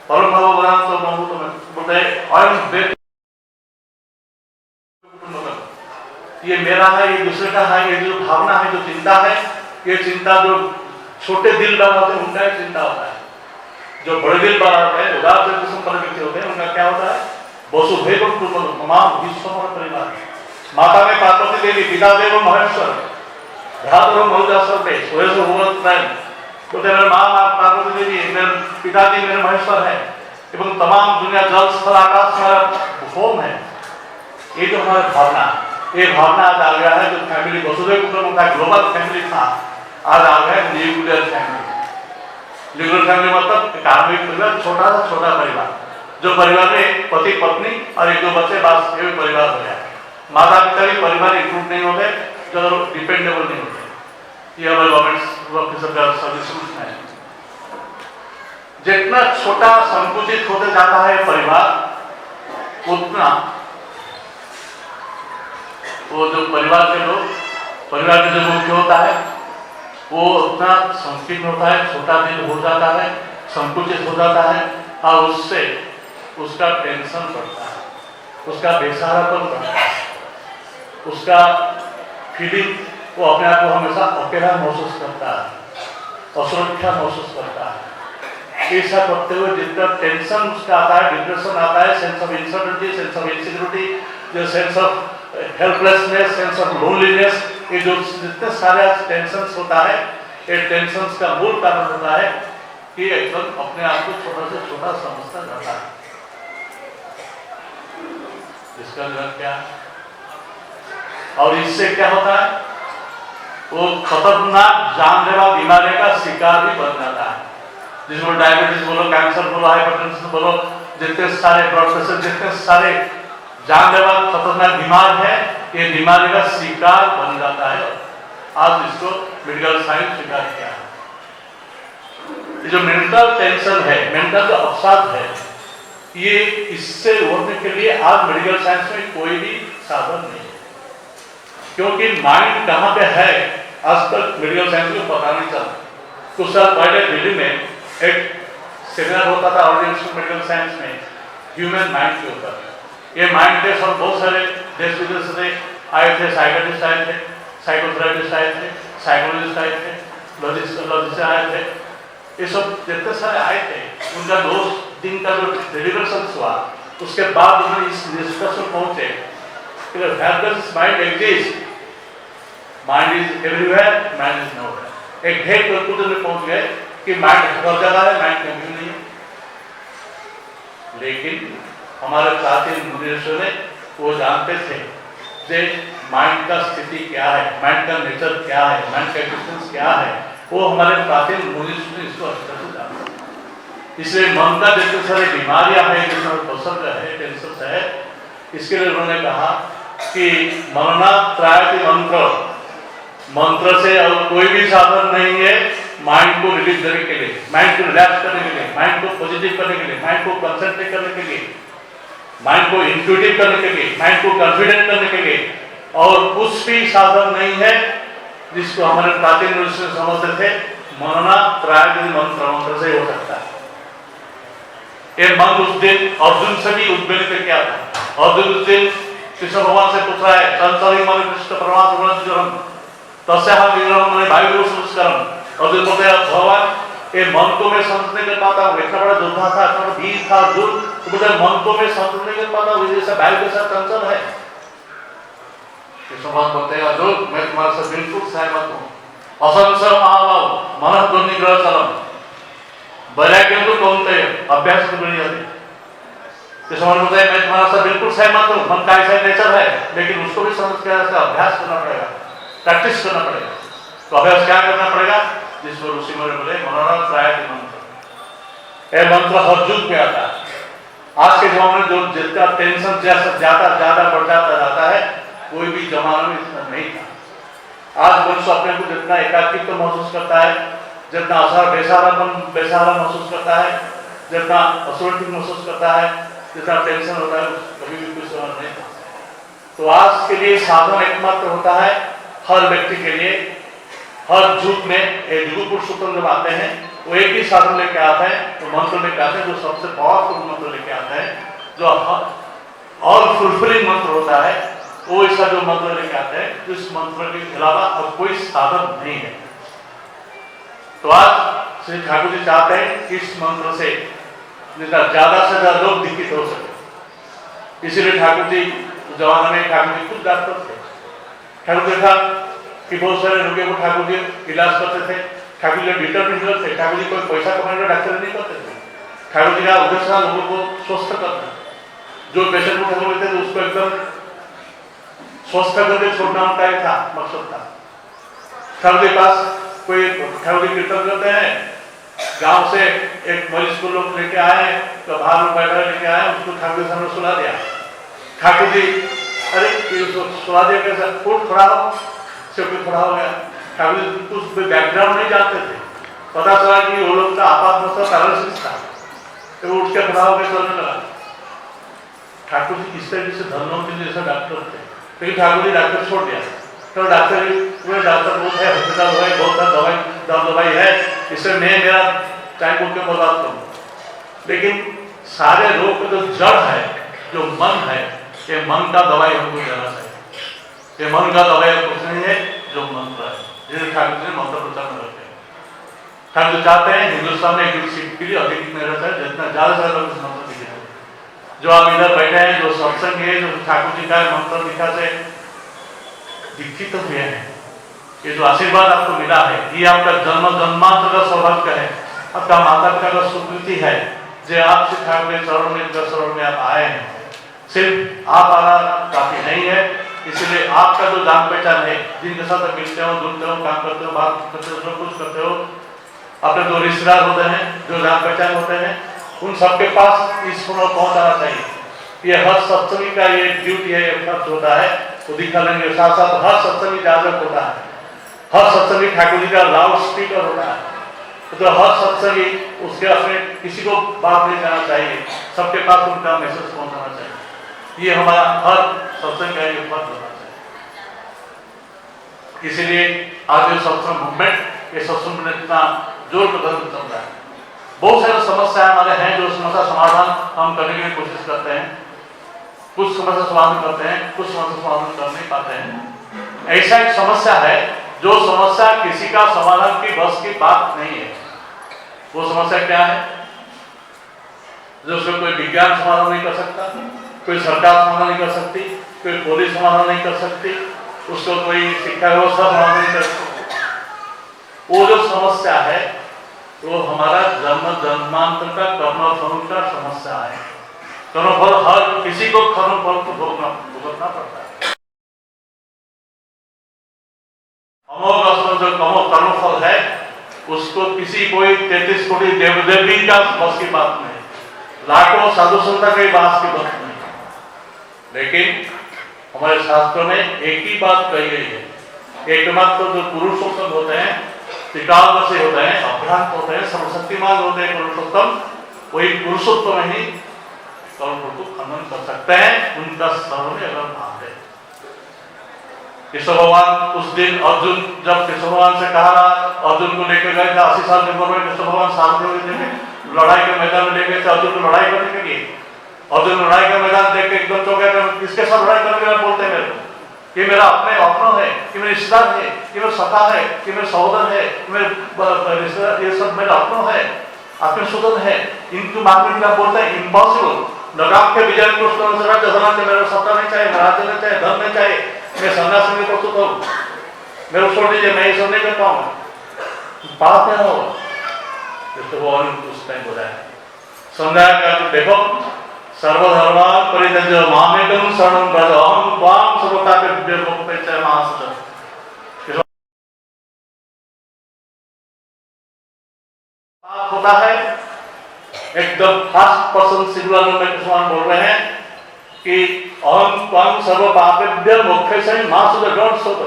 परम भाव वरांत ममूत में बोलते अयम व्यक्ति कुटुंबकम, ये मेरा है, ये दूसरे का है, ये जो भावना है, जो चिंता है, ये चिंता जो छोटे दिल वाला होते हैं उनका ही चिंता होता है। जो बड़े दिल वाला होते हैं, उदार दिल संपन्न व्यक्ति होते हैं, उनका क्या होता है? वसुधैव कुटुंबकम, तमाम विश्व हमारा परिवार। माता में पार्वती देवी, पिता देव महेश्वर, भ्रातरो मरुदासर पे सोए सो हुआ प्राण, तो मेरे माँ पार्वती देवी, मेरे पिताजी मेरे महेश्वर है, एवं तमाम दुनिया जल स्थल आकाश हमारा होम है। ये जो हमारा भावना, ये भावना आज आ गया है। जो फैमिली वसुधैव कुटुंबकम का ग्लोबल फैमिली था, आज आ गया है न्यूक्लियर फैमिली। न्यूक्लियर फैमिली मतलब एक आर्मिक परिवार, छोटा सा छोटा परिवार, जो परिवार में पति पत्नी और एक दो बच्चे, बस ये परिवार हो गया। माता पिता भी परिवार इंक्लूड नहीं होते, जो डिपेंडेबल नहीं होते। ये हमारे गवर्नमेंट ऑफिसर का सर्विस है। जितना छोटा संकुचित होते जाता है परिवार, उतना वो जो परिवार के लोग, परिवार के जो मुख्य होता है, वो उतना संकीर्ण होता है, छोटा दिल हो जाता है, संकुचित हो जाता है, और उससे उसका टेंशन बढ़ता है, उसका बेसहारापन बढ़ता है, उसका फीलिंग, वो अपने आप को हमेशा अकेला महसूस करता है, असुरक्षा महसूस करता है। ऐसा करते हुए जितना टेंशन उसका आता है, डिप्रेशन आता है, sense of uncertainty, sense of insecurity, जो sense of helplessness, sense of loneliness, ये जो जितने सारे टेंशन होता है, ये टेंशन का मूल कारण होता है कि एकदम अपने आप को छोटा से छोटा समझता जाता है। इसका मतलब क्या? और इससे क्या होता है? वो खतरनाक जानलेवा बीमारी का शिकार भी बन जाता है, जिसमें डायबिटीज बोलो, कैंसर बोलो, हाइपरटेंशन बोलो, जितने सारे ब्लड प्रेशर, जितने सारे जानलेवा खतरनाक बीमार है, ये बीमारी का शिकार बन जाता है। आज इसको मेडिकल साइंस स्वीकार किया है। ये जो मेंटल टेंशन है, मेंटल जो अवसाद है, ये इससे उभरने के लिए आज मेडिकल साइंस में कोई भी साधन नहीं है, क्योंकि माइंड कहाँ पे है आज तक मेडिकल साइंस को पता नहीं चला। कुछ साल पहले दिल्ली में एक सेमिनार होता था ऑर्डिनेशन मेडिकल साइंस में, ह्यूमन माइंड के ऊपर। ये माइंड टेस्ट और बहुत सारे देश विदेश से आए थे, साइकोलॉजिस्ट आए थे, साइकोथेरेपिस्ट आए थे, साइकोलॉजिस्ट आए थे, लॉजिस्ट आए थे, ये सब जितने सारे आए थे। उनका 2 दिन का जो डिलिब्रेशन हुआ, उसके बाद उन्होंने इस निष्कर्ष पर पहुंचे कि mind exist, mind is everywhere, mind is nowhere. एक ढेर कंक्लूजन में पहुंच गए कि माइंड हर जगह है, माइंड कहीं नहीं है। लेकिन हमारे प्राचीन मुनीषों ने वो जानते थे कि माइंड का स्थिति क्या है, माइंड का नेचर क्या है, माइंड का एक्सिस्टेंस क्या है, वो हमारे प्राचीन मुनीषों ने इसको अच्छे से जाना। इसलिए मन का जितने सारे बीमारियां हैं, जितना पसंद है, टेंशन है, इसके लिए उन्होंने कहा कि मननात्रायति मंत्र, मंत्र से और कोई भी साधन नहीं है माइंड को रिलीज करने के लिए, माइंड को रिलैक्स करने के लिए, माइंड को पॉजिटिव करने के लिए, माइंड को कंसंट्रेट करने के लिए, माइंड को इंट्यूटिव करने के लिए, माइंड को कॉन्फिडेंट करने के लिए, और कुछ भी साधन नहीं है जिसको हमारे प्राचीन ऋषि समझते थे। मननात्रायति मंत्र, मंत्र से हो सकता है। ये मन उस दिन अर्जुन से भी उद्वेलित किया था। अर्जुन उस दिन कृष्ण भगवान से पूछ रहा है, संसारी मन कृष्ण परमात्मा तस्य हम विग्रह मैंने वायु संस्करण। अर्जुन बोलते हैं भगवान, ये मन को मैं संत नहीं कर पाता हूँ, इतना बड़ा योद्धा था, इतना बड़ा वीर था अर्जुन, तो बोलते मन को मैं संत नहीं कर पाता हूँ, जैसा वायु के साथ चंचल है। कृष्ण भगवान बोलते हैं अर्जुन, मैं तुम्हारे साथ बिल्कुल सहमत हूँ। असंशय महाभाव मन को निग्रह चलम, वैराग्य तो कौनते अभ्यास तो बड़ी जाती। कृष्ण भगवान बोलते हैं मैं तुम्हारे साथ बिल्कुल सहमत हूँ, मन का ऐसा नेचर है, लेकिन उसको भी समझ के अभ्यास करना पड़ेगा, प्रैक्टिस करना पड़ेगा। तो अभ्यास क्या करना पड़ेगा? जिसको ऋषि मुनि बोले मननात्रायति मंत्र। यह मंत्र हर युग में आता है। आज के जमाने में जो जितना टेंशन ज्यादा बढ़ जाता है, कोई भी जमाने में इतना नहीं था। आज मनुष्य अपने को जितना एकाकित्व महसूस करता है, जितना बेसहारा महसूस करता है, जितना असुरक्षित महसूस करता है, जितना टेंशन होता है, कभी भी कुछ समझ नहीं था। तो आज के लिए साधन एकमात्र होता है हर व्यक्ति के लिए, हर युग में युग पुरुषोत्तम जब आते हैं वो एक ही साधन लेके आते हैं, तो मंत्र लेके आते हैं जो सबसे पावरफुल मंत्र लेके आते हैं, जो और फुलफिलिंग मंत्र होता है, वो ऐसा जो मंत्र लेके आते हैं जिस मंत्र के अलावा अब कोई साधन नहीं है। तो आज श्री ठाकुर जी चाहते हैं कि इस मंत्र से ज्यादा से ज्यादा लोग दीक्षित हो सके। इसीलिए ठाकुर जी जमाने में ठाकुर जी खुद डॉक्टर थे। ठाकुर जी था कि बहुत सारे रोगियों को ठाकुर जी इलाज करते थे। ठाकुर जी डिटर्मिनेट थे। ठाकुर जी कोई पैसा कमाने का डॉक्टर नहीं करते थे। ठाकुर जी का उद्देश्य था लोगों को स्वस्थ करना। जो पेशेंट को ठाकुर लेते थे उसको एकदम स्वस्थ करके छोड़ना उनका ही था, मकसद था। ठाकुर जी पास कोई ठाकुर जी कीर्तन करते हैं, गांव से एक मरीज को लोग लेके आए, तो बाहर में बैठा लेके आए, उसको ठाकुर जी सामने सुला दिया। ठाकुर जी अरे सुला दिया कैसा, फुट खड़ा हो, सिर्फ खड़ा हो गया। ठाकुर जी कुछ बैकग्राउंड नहीं जानते थे, पता चला कि वो लोग का आपात पैरालिसिस था, तो उठ के खड़ा होकर चलने लगा। ठाकुर जी इस तरीके से धर्मों के जैसा डॉक्टर थे, लेकिन ठाकुर जी डॉक्टर छोड़ दिया। तो डॉक्टर बहुत है, हॉस्पिटल है, बहुत सारा दवाई है, इससे मैं मेरा टाइम को क्यों बर्बाद करूँ। लेकिन सारे रोग का जो जड़ है, जो मन है, ये मन का दवाई हमको देना चाहिए। ये मन का दवाई कुछ नहीं है, जो मंत्र है, जिसे ठाकुर जी मंत्र प्रचार में रखते हैं। ठाकुर जी चाहते हैं हिंदुस्तान में एक सीट के लिए अधिक में रहता है, जितना ज्यादा से ज्यादा लोग मंत्र दिखे। जो आप इधर बैठे हैं, जो सत्संग है, जो ठाकुर जी का मंत्र दीक्षा से दीक्षित हुए हैं, ये जो आशीर्वाद आपको मिला है, ये आपका जन्म जन्मांतर का सौभाग्य है, आपका माता पिता का सुकृति है, जो आपसे ठाकुर के चरण में आप आए हैं। सिर्फ आप आना काफी नहीं है, इसलिए आपका जो जान पहचान है, जिनके साथ मिलते हो, जुड़ते हो, काम करते हो, बात करते हो, सब कुछ करते हो, अपने जो रिश्तेदार होते हैं, जो जान पहचान होते हैं, उन सबके पास इस पुनः पहुंचाना चाहिए। ये हर सत्संगी का ये ड्यूटी है, ये फर्ज होता है, तो दिखा लेंगे। साथ साथ हर सत्संगी जागरूक होता है, हर सत्संगी ठाकुर जी का लाउड स्पीकर होता है, तो हर सत्संगी उसके अपने किसी को बात नहीं करना चाहिए, सबके पास उनका मैसेज पहुंचाना चाहिए। ये हमारा हर सत्संग का ये फर्ज होना चाहिए। इसीलिए आज ये सत्संग मूवमेंट, ये सत्संग में इतना जोर कदम चल रहा है। बहुत सारे समस्या हमारे हैं, जो समस्या समाधान हम करने की कोशिश करते हैं, कुछ समस्या समाधान करते हैं, कुछ समस्या समाधान कर नहीं पाते हैं। ऐसा एक समस्या है जो समस्या किसी का समाधान की बस की बात नहीं है। वो समस्या क्या है? जो उसको कोई विज्ञान समाधान नहीं कर सकता, कोई सरकार समाधान नहीं कर सकती, कोई पुलिस समाधान नहीं कर सकती, उसको कोई शिक्षा व्यवस्था समाधान नहीं कर सकती। वो जो समस्या है वो हमारा जन्म जन्मांतर का कर्मफल का समस्या है। कर्मफल हर किसी को कर्मफल को भुगतना पड़ता है। अमोघ असर जो कर्मफल है उसको किसी कोई 33 कोटि देव देवी का बस की बात नहीं, लाखों साधु संतों के बात की बात नहीं। लेकिन हमारे शास्त्रों में एक ही बात कही गई है, एकमात्र जो पुरुषोत्तम होते हैं, त्रिकाल से होते हैं, अभ्रांत होते हैं, सर्वशक्तिमान होते हैं पुरुषोत्तम, वही पुरुषोत्तम ही कर्मफल को खंडन कर सकते हैं, उनका सर्व में अगर भाव है। कृष्ण भगवान उस दिन अर्जुन जब कृष्ण भगवान से कहा, अर्जुन को लेकर गए थे 80 साल की उम्र में, कृष्ण भगवान सारथी लड़ाई के मैदान में ले गए थे अर्जुन को लड़ाई करने के लिए। अर्जुन लड़ाई का मैदान देख के एकदम चौंक गए थे, किसके साथ लड़ाई करने के लिए बोलते हैं मेरे, ये मेरा अपना है, ये मेरे रिश्तेदार है, ये मेरा सखा है, ये मेरे सहोदर है, मेरे रिश्तेदार, ये सब मेरा अपना है, अपने सुदन है, इनको मारने के लिए बोलते हैं इम्पॉसिबल। लगाम के विजय को मेरा सत्ता नहीं चाहिए, राज्य नहीं चाहिए, धन नहीं चाहिए, मैं सन्यास में प्रस्तुत हूँ, मेरे छोड़ दीजिए, मैं ये सब नहीं कर पाऊंगा। बात क्या होगा तो वो उस टाइम बोला है संध्या का, देखो सर्वधर्मान परित्यज्य मामेकं शरणं व्रज अहं त्वां सर्वपापेभ्यो मोक्षयिष्यामि महासुत। होता है एकदम फर्स्ट पर्सन सिंगुलर में कृष्ण बोल रहे हैं कि अहं त्वां सर्वपापेभ्यो मोक्षयिष्यामि महासुत। डोंट सोच,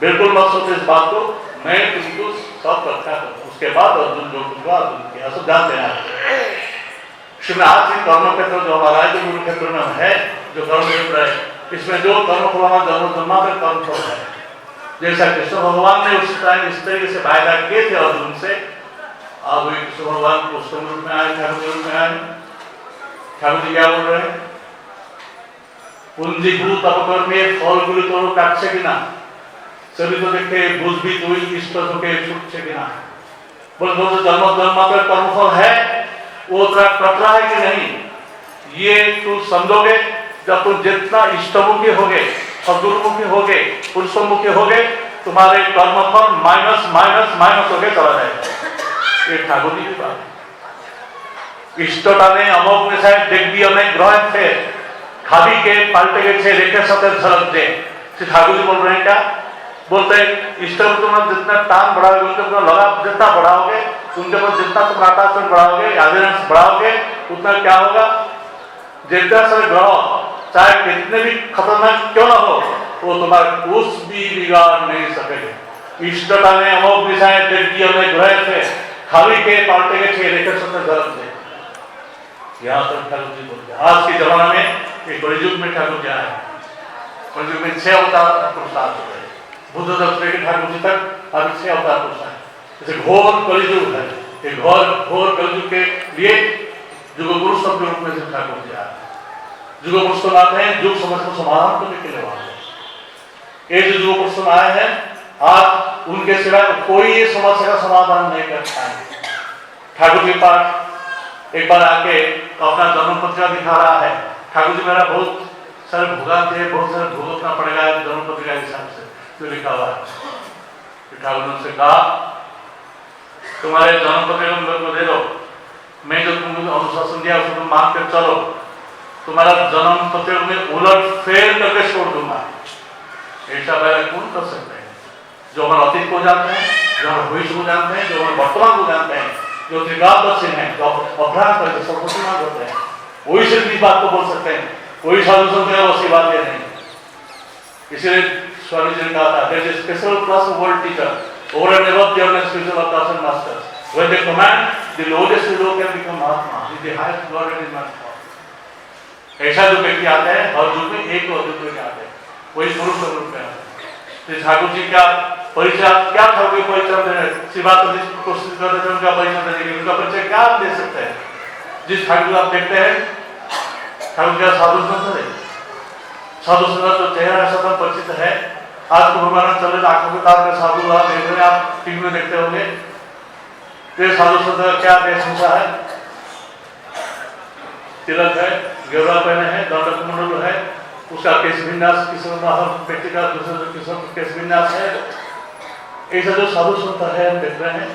बिल्कुल मत सोचो इस बात को, मैं तुमको सब रखा करूं। उसके बाद अर्जुन जो कुछ हुआ अर्जुन के सब ध्यान देना है। आज कर्म क्षेत्र जो हमारा है, जो गुरु क्षेत्र में है, जो कर्म क्षेत्र है, इसमें जो कर्म फल जन्म जन्मांतर कर्म फल है, जैसा कृष्ण भगवान ने उस टाइम इस तरीके से वायदा किए थे अर्जुन से, अब वही कृष्ण भगवान पुष्टम रूप में आए, ठाकुर के रूप में आए। ठाकुर जी क्या बोल रहे हैं? पुंजीभूत अपकर्मे फल गुरु तोड़ काटছে কিনা, सभी तो देखे बुझ भी तुई इष्ट तो के छूटছে কিনা। बोल जन्म जन्मांतर कर्मफल है, वो तेरा कट रहा है कि नहीं, ये तू समझोगे जब तुम जितना इष्टमुखी होगे, सदगुरुमुखी होगे, पुरुषमुखी होगे, तुम्हारे कर्मफल माइनस माइनस माइनस होके चला जाएगा। ये ठाकुर जी की बात है। इष्टता ने अमोक में शायद देख दिया नहीं ग्रहण थे, खाली के पाल्टे के छे रेखे सते झलक दे। ठाकुर जी बोल रहे हैं क्या? बोलते हैं इष्ट को तुम जितना टान बढ़ाओगे, उनके ऊपर लगाव जितना बढ़ाओगे, उनके ऊपर जितना तुम अटैचमेंट बढ़ाओगे, एडहेरेंस बढ़ाओगे, उतना क्या होगा? जितना सारे ग्रह चाहे कितने भी खतरनाक क्यों ना हो, वो तुम्हारा कुछ भी बिगाड़ नहीं सकेगा। इष्टता ने अमोघ दिशाएं देख दी, हमें ग्रह थे खाली के पाल्टे के छे रेखे सते झलक दे। यहाँ तक ठाकुर जी बोलते हैं। आज के जमाना में एक कलियुग में ठाकुर जी आए, कलियुग में 6 अवतार पुरुषार्थ हो गए, बुद्ध दत्त के ठाकुर जी तक अभी 6 अवतार पुरुषार्थ। जैसे घोर कलियुग है, ये घोर कलियुग के लिए युग पुरुष शब्द रूप में से ठाकुर जी आए। युग पुरुष तो आते हैं युग समस्या को समाधान करने के लिए वाले। ये जो युग पुरुष आए हैं, आज उनके सिवाय कोई ये समस्या का समाधान नहीं कर पाएंगे। ठाकुर जी पास एक बार आके अपना जन्म पत्रिका दिखा रहा है, ठाकुर जी मेरा बहुत सारे भुगतान थे, बहुत सारे भुगतना पड़ेगा जन्म पत्रिका के हिसाब से जो लिखा हुआ है। ठाकुर ने उनसे कहा तुम्हारे जन्म पत्रिका मेरे को दे दो, मैं जो तुमको अनुशासन दिया उसको तुम मान कर चलो, तुम्हारा जन्म पत्रिका में उलट फेर करके छोड़ दूंगा। ऐसा पहले कौन कर सकते हैं? जो हमारे अतीत को जानते हैं, जो हमारे भविष्य को जानते हैं, जो हमारे वर्तमान को जानते हैं, जो त्रिकालदर्शी हैं, जो अपराध करके सर्वशक्तिमान होते हैं, वही सिर्फ इस बात को बोल सकते हैं। कोई साधु संत है वो बात ये नहीं। इसलिए स्वामी जी ने कहा था there is a special class of world teacher over and above the ordinary spiritual class and masters. When they command, the lowest widow can become Mahatma, is the highest God and man. ऐसा जो व्यक्ति आते हैं हर युग में एक अद्वितीय में आते हैं, वही पुरुष रूप में आते हैं। ठाकुर जी का परिचय क्या ठाकुर परिचय दे रहे, शिवात कोशिश करते थे उनका परिचय देने की, उनका परिचय क्या आप दे सकते हैं? जिस ठाकुर आप देखते हैं ठाकुर का साधु संत है, साधु संत जो चेहरा सदम परिचित है। आज तो भगवान चले आंखों के तार में साधु आप देख रहे हैं, आप टीवी में देखते होंगे। ये साधु संत क्या वेशभूषा है? तिलक है, गेरुआ पहने हैं, दंडक मंडल है, उसका केश विन्यास किसी व्यक्ति का दूसरे किसी केश विन्यास है। ऐसा जो साधु संत है हम देख रहे हैं,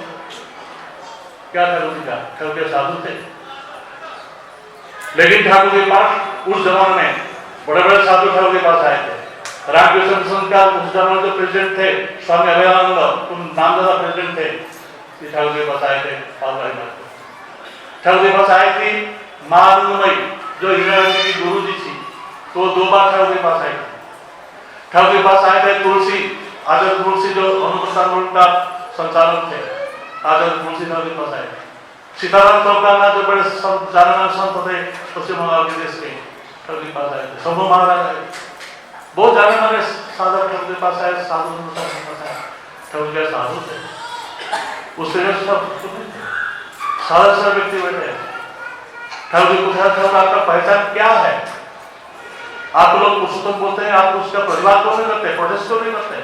क्या ठाकुर जी का? ठाकुर के साधु थे, लेकिन ठाकुर के पास उस जमाने में बड़े बड़े साधु ठाकुर के पास आए थे। रामकृष्ण मिशन का उस जमाने जो प्रेसिडेंट थे स्वामी अभयानंद, तुम नामदादा प्रेसिडेंट थे, ठाकुर के पास आए थे। ठाकुर के पास आई थी मां आनंदमयी जो इंग्लैंड की गुरु जी थी, तो 2 बार ठाकुर के पास आई थी। ठाकुर के पास आए थे तुलसी, आचार्य तुलसी जो अनुष्ठान का संचालक थे, आचार्य तुलसी ठाकुर के पास आए थे। सीताराम चौकाना जो बड़े जाने संत थे पश्चिम बंगाल के देश के, ठाकुर के पास आए थे। शंभू महाराज आए, बहुत जाने माने साधक ठाकुर के पास आए, साधु के पास आए। ठाकुर के साधु थे, उससे साधा सारा व्यक्ति बैठे। ठाकुर जी पूछा ठाकुर आपका पहचान क्या है? आप लोग पुरुषोत्तम बोलते हैं, आप उसका प्रतिवाद क्यों नहीं करते, प्रोटेस्ट क्यों नहीं करते?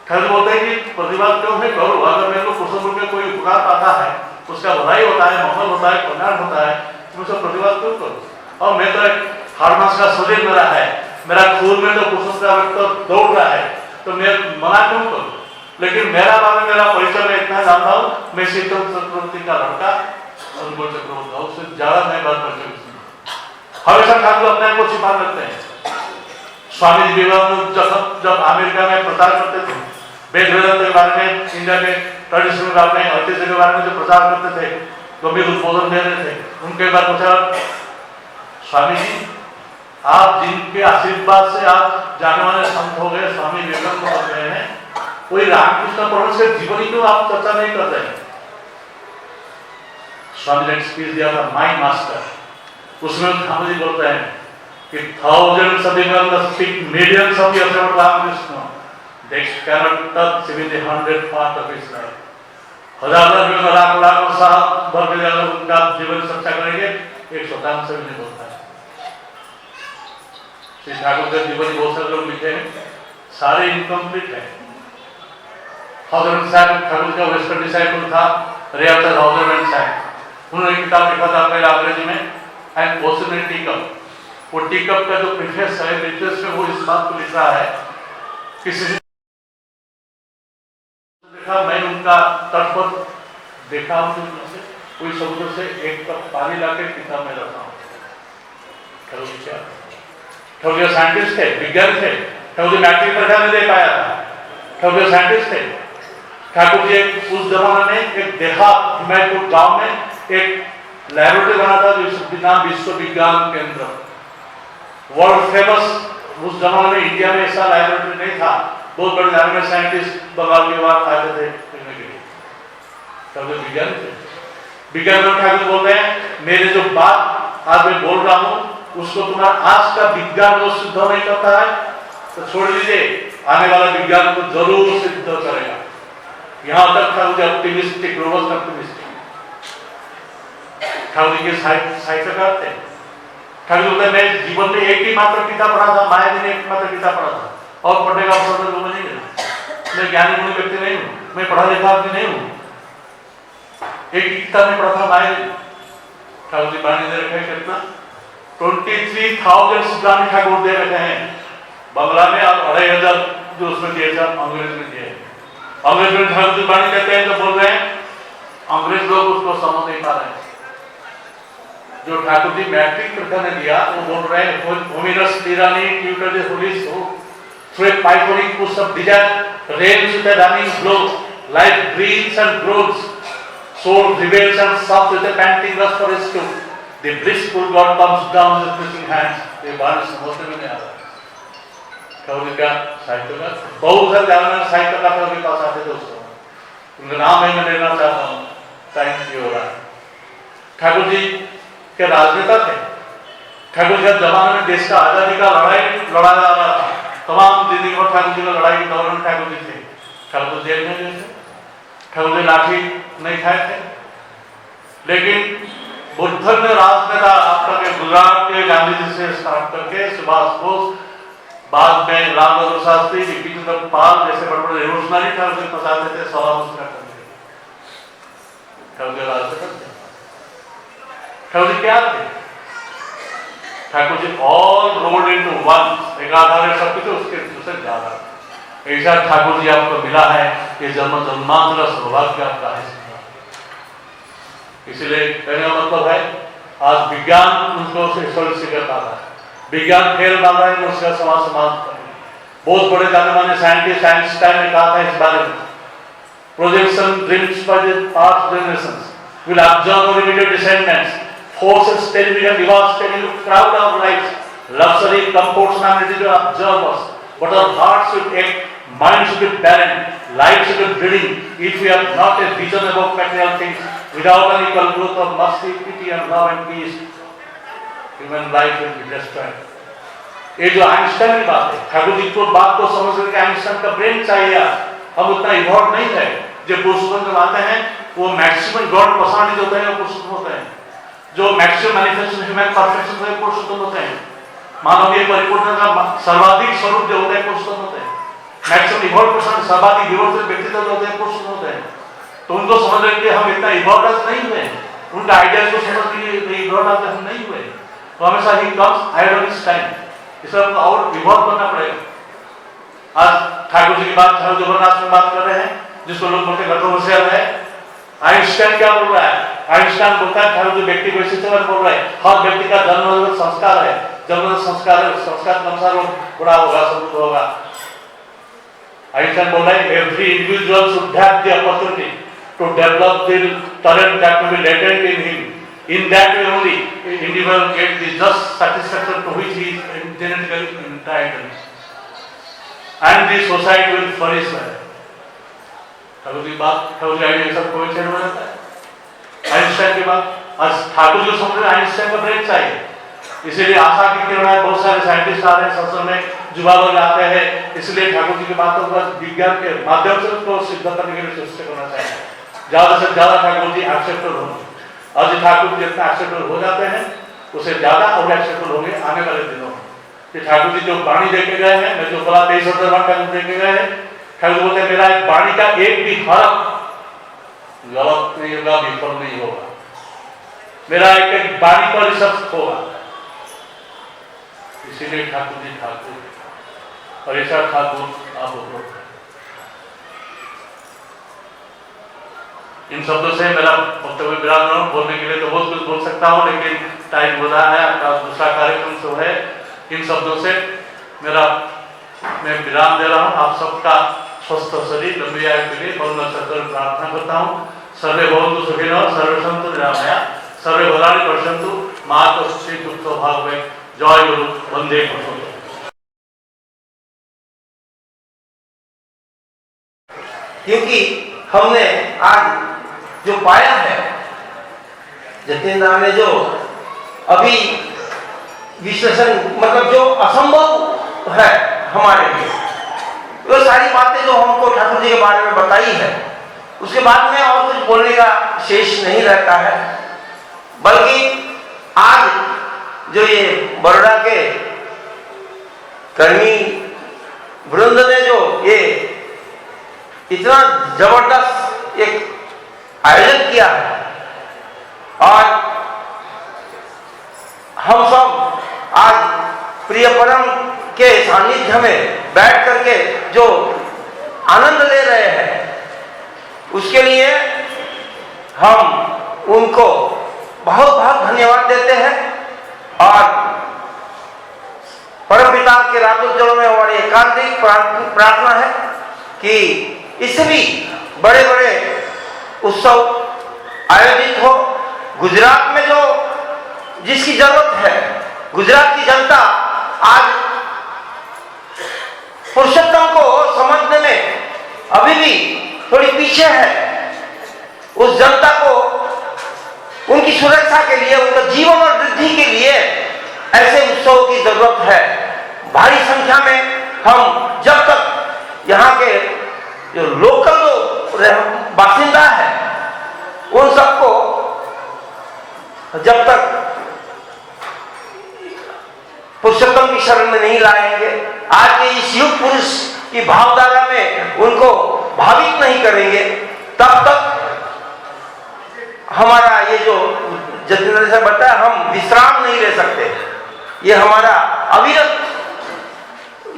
ठाकुर बोलते हैं कि प्रतिवाद क्यों नहीं करो, अगर मेरे को पुरुषोत्तम में कोई उपकार पाता है, उसका भलाई होता है, मंगल होता है, कल्याण होता है, तो उसका प्रतिवाद क्यों करो? और मैं तो एक हार्डमास का शरीर मेरा है, मेरा खून में तो पुरुषोत्तम का व्यक्ति दौड़ रहा है, तो मैं मना क्यों करूं? लेकिन मेरा बारे मेरा परिचय में इतना जानता हूं, मैं शीतल चक्रवर्ती का लड़का अनुकूल चक्रवर्ती हूं, उससे ज्यादा मैं बात परिचय हमेशा ठाकुर अपने आप को छिपा रखते हैं। स्वामी जी विवेकानंद जब अमेरिका में प्रचार करते थे, वेद वेदांत के बारे में, इंडिया के ट्रेडिशनल के बारे में, ऐतिह्य के बारे में जो प्रचार करते थे, गंभीर उद्बोधन दे रहे थे, उनके बाद पूछा स्वामी जी आप जिनके आशीर्वाद से आप जाने वाले संत हो गए, स्वामी विवेकानंद हो गए हैं, कोई रामकृष्ण परमहंस के जीवनी क्यों आप चर्चा नहीं कर रहे? स्वामी ने स्पीच दिया था माई मास्टर, उसमें ठाकुर जी बोलते हैं if thousands of people speak millions of years about Ramakrishna, they cannot touch even the 100th part of his life. हजार लाखों साल भर के अगर उनका जीवन चर्चा करेंगे 100 से भी नहीं बोलता है। श्री ठाकुर का जीवन बहुत सारे लोग लिखे हैं, सारे इनकम्प्लीट है। हॉजरमैन साहब ठाकुर का वेस्टर्न डिसाइपल था, रियासत हॉजरमैन साहब, उन्होंने किताब लिखा था पहले अंग्रेजी में एंड पॉसिबल टीकअप। वो टीकअप का जो प्रीफेस है, प्रीफेस में वो इस बात को लिख रहा है, किसी से देखा मैं उनका तट पर देखा हूँ, कोई समुद्र से एक कप पानी लाके किताब में रखा हूँ। ठाकुर साइंटिस्ट थे, विज्ञान थे, ठाकुर मैट्रिक परीक्षा नहीं दे पाया था, ठाकुर साइंटिस्ट थे। ठाकुर जी उस जमाने में एक देहात हिमायतपुर गांव में एक लैबोरेटरी बना था जिसका नाम विश्व विज्ञान केंद्र, वर्ल्ड फेमस। उस जमाने में इंडिया में ऐसा लैबोरेटरी नहीं था, बहुत बड़े लैबोरेटरी साइंटिस्ट बंगाल के बाद आते थे पढ़ने के लिए। ठाकुर विज्ञान थे, विज्ञान में ठाकुर बोल रहे हैं मेरे जो बात आज मैं बोल रहा हूँ उसको तुम्हारा आज का विज्ञान जो सिद्ध नहीं करता है तो छोड़ दीजिए, आने वाला विज्ञान को जरूर सिद्ध करेगा। यहाँ तक Thakur ji optimistic, robust optimistic Thakur ji के साहित्यकार थे। ठाकुर बोलते मैं जीवन में एक ही मात्र किताब पढ़ा था, माया जी ने एक मात्र किताब पढ़ा था और पढ़ने का अवसर तो नहीं मिला। मैं ज्ञानी गुणी व्यक्ति नहीं हूँ, मैं पढ़ा लिखा आदमी नहीं हूँ, एक ही किताब में पढ़ा था माया जी। ठाकुर जी बाणी दे रखे हैं कितना 23,000 सुदानी ठाकुर दे रखे हैं बंगला में, और 2,500 जो उसमें दिए थे अंग्रेज में दिए। अंग्रेज में ठाकुर जी बाणी देते हैं तो बोल रहे हैं अंग्रेज लोग उसको समझ नहीं पा रहे हैं। जो ठाकुर जी मैट्रिक परीक्षा ने दिया वो बोल रहे हैं होमिनस टिरानी tutor the holy soul through a pythonic push of desire reigns with a running blow, life breathes and grows, soul rebels and sobs with a panting lust for rescue. The blissful God comes down with stretching hands. ये बात समझने में नहीं आ रहा। ठाकुर का साहित्यकार बहुत सारे जाने साहित्यकार के पास आते थे उसको, उनका नाम मैं लेना चाहता हूँ, टाइम नहीं हो रहा है। ठाकुर जी के राजनेता थे। ठाकुर जी जमाने में देश का आजादी का लड़ा जा रहा था, तमाम जिंदगी भर ठाकुर जी का लड़ाई के दौरान ठाकुर जी थे। ठाकुर जेल में गए थे, ठाकुर जी लाठी नहीं खाए थे, लेकिन बुद्धन ने राजनेता आपका के गुजरात के गांधी जी से स्टार्ट करके सुभाष बोस, बाद में लाल बहादुर शास्त्री, बिपिन चंद्र पाल जैसे बड़े बड़े रेवोल्यूशनरी ठाकुर जी फंसाते थे, सवाल उसका करते थे। ठाकुर जी राजनेता थे। ठाकुर जी क्या थे? Thakur ji all rolled into one, एक आधार है सब कुछ उसके दूसरे ज्यादा। ऐसा ठाकुर जी आपको मिला है, ये जन्म जन्मांतर सौभाग्य आपका है। इसलिए कहने का मतलब है आज विज्ञान उनको से करता था, विज्ञान फेल मान रहा है उसका समाज समाज। बहुत बड़े जाने माने साइंटिस्ट आइंस्टाइन ने कहा था इस बारे में, projection dreams by the past generations will absorb our immediate descendants, forces television devastating crowd our lives, luxury comforts and ability to absorb us, but our hearts should ache, mind should be barren, life should be bleeding if we have not a vision about material things. Without an equal growth of mercy, pity and love and peace, human life will be destroyed. ये जो Einstein की बात है, ठाकुर जी को बात को समझ करके आइंस्टाइन का ब्रेन चाहिए। हम उतना इवॉल्व नहीं है। जो पुरुषोत्तम जब आते हैं वो मैक्सिमम गॉड पर्सनालिटी होते हैं, वो पुरुषोत्तम होते हैं। जो मैक्सिमम मैनिफेस्टेशन ह्यूमन परफेक्शन होते हैं, पुरुषोत्तम होते हैं। मानवीय परिपूर्णता का सर्वाधिक स्वरूप जो होते हैं, पुरुषोत्तम होते हैं। मैक्सिमम इवॉल्व पर्सन सर्वाधिक विवर्तित व्यक्तित्व जो होते हैं, पुरुषोत्तम होते हैं। तो उनको समझ रहे कि हम इतना इवॉल्व नहीं हुए, उनका आइडियाज को समझ के इवॉल्व हम नहीं हुए। तो हमेशा he comes ahead of his time, इसलिए हमको और इवॉल्व करना पड़ेगा। आज ठाकुर जी की बात ठाकुर जबरनाथ में बात कर रहे हैं, जिसको लोग बोलते हैं कंट्रोवर्शियल है। आइंस्टाइन क्या बोल रहा है? आइंस्टाइन बोलता है ठाकुर जी व्यक्ति को इसी तरह बोल रहे हैं, हर व्यक्ति का जन्म संस्कार है, जन्म संस्कार है, संस्कार के अनुसार वो बड़ा होगा, समृद्ध होगा। आइंस्टाइन बोल रहे हैं every individual should have the opportunity to develop the talent that will be latent in him. In that way only, individual get the just satisfaction to which he is genetically entitled, and the society will flourish well. Thakur की बात, ठाकुर की idea सब coincident हो जाता है। Einstein की बात, आज ठाकुर जो समझ रहे आइंस्टाइन का ब्रेन चाहिए। इसीलिए आशा की किरणें, बहुत सारे साइंटिस्ट आ रहे हैं सत्संग में, युवा लोग आते हैं, इसलिए ठाकुर जी की बातों को विज्ञान के माध्यम से उसको सिद्ध करने के लिए चेष्टा करना चाहिए। ज्यादा से ज्यादा ठाकुर जी एक्सेप्टेबल होंगे, और जो ठाकुर जी जितना एक्सेप्टेबल हो जाते हैं उसे ज्यादा और एक्सेप्टेबल होंगे आने वाले दिनों में। कि ठाकुर जी जो वाणी देके गए हैं, मैं जो बोला 23,000 बार ठाकुर देके गए हैं, ठाकुर बोलते हैं मेरा एक वाणी का एक भी हरफ गलत नहीं होगा, विफल नहीं होगा, मेरा एक एक वाणी पर ही सब होगा। इसीलिए ठाकुर जी ठाकुर और ऐसा ठाकुर आप हो। इन शब्दों से मेरा वक्तव्य विराम रहा हूं। बोलने के लिए तो बहुत कुछ बोल सकता हूं, लेकिन टाइम हो रहा है, आपका दूसरा कार्यक्रम जो है। इन शब्दों से मैं विराम दे रहा हूं। आप सबका स्वस्थ शरीर लंबी आयु के लिए बहुत प्रार्थना करता हूं। सर्वे भवन्तु सुखिनः, सर्वे सन्तु निरामया, सर्वे भद्राणि पश्यन्तु, मा कश्चित् दुःखो भाग्भवेत्। जय गुरु, वंदे मातरम्। क्योंकि हमने आज जो पाया है, जतिनदास ने जो अभी विश्लेषण, मतलब जो असंभव है हमारे लिए, वो सारी बातें जो हमको ठाकुर जी के बारे में बताई है, उसके बाद में और कुछ बोलने का शेष नहीं रहता है। बल्कि आज जो ये बड़ौदा के कर्मी वृंद ने जो ये इतना जबरदस्त एक आयोजन किया है, और हम सब आज प्रिय परम के सानिध्य में बैठ करके जो आनंद ले रहे हैं, उसके लिए हम उनको बहुत बहुत धन्यवाद देते हैं। और परमपिता के रातों में हमारी एकांतिक प्रार्थना है कि इससे भी बड़े बड़े उत्सव आयोजित हो। गुजरात में जो जिसकी जरूरत है, गुजरात की जनता आज पुरुषोत्तम को समझने में अभी भी थोड़ी पीछे है। उस जनता को उनकी सुरक्षा के लिए, उनका जीवन और वृद्धि के लिए ऐसे उत्सव की जरूरत है। भारी संख्या में हम जब तक यहाँ के जो लोकल जो बासिंदा है, उन सबको जब तक पुरुषोत्तम की शरण में नहीं लाएंगे, आज के इस युग पुरुष की भावधारा में उनको भावित नहीं करेंगे, तब तक हमारा ये जो जतिनदास से बताया, हम विश्राम नहीं ले सकते। ये हमारा अविरत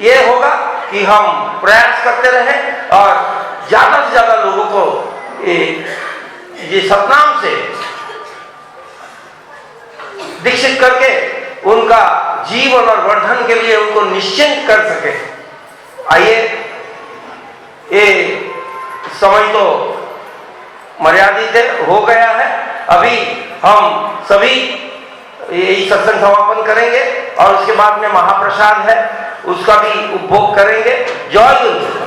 ये होगा कि हम प्रयास करते रहें और ज्यादा से ज्यादा लोगों को ये सतनाम से दीक्षित करके उनका जीवन और वर्धन के लिए उनको निश्चिंत कर सके। आइए, ये समय तो मर्यादित हो गया है। अभी हम सभी यही सत्संग समापन करेंगे और उसके बाद में महाप्रसाद है, उसका भी उपभोग करेंगे। जय गुरु।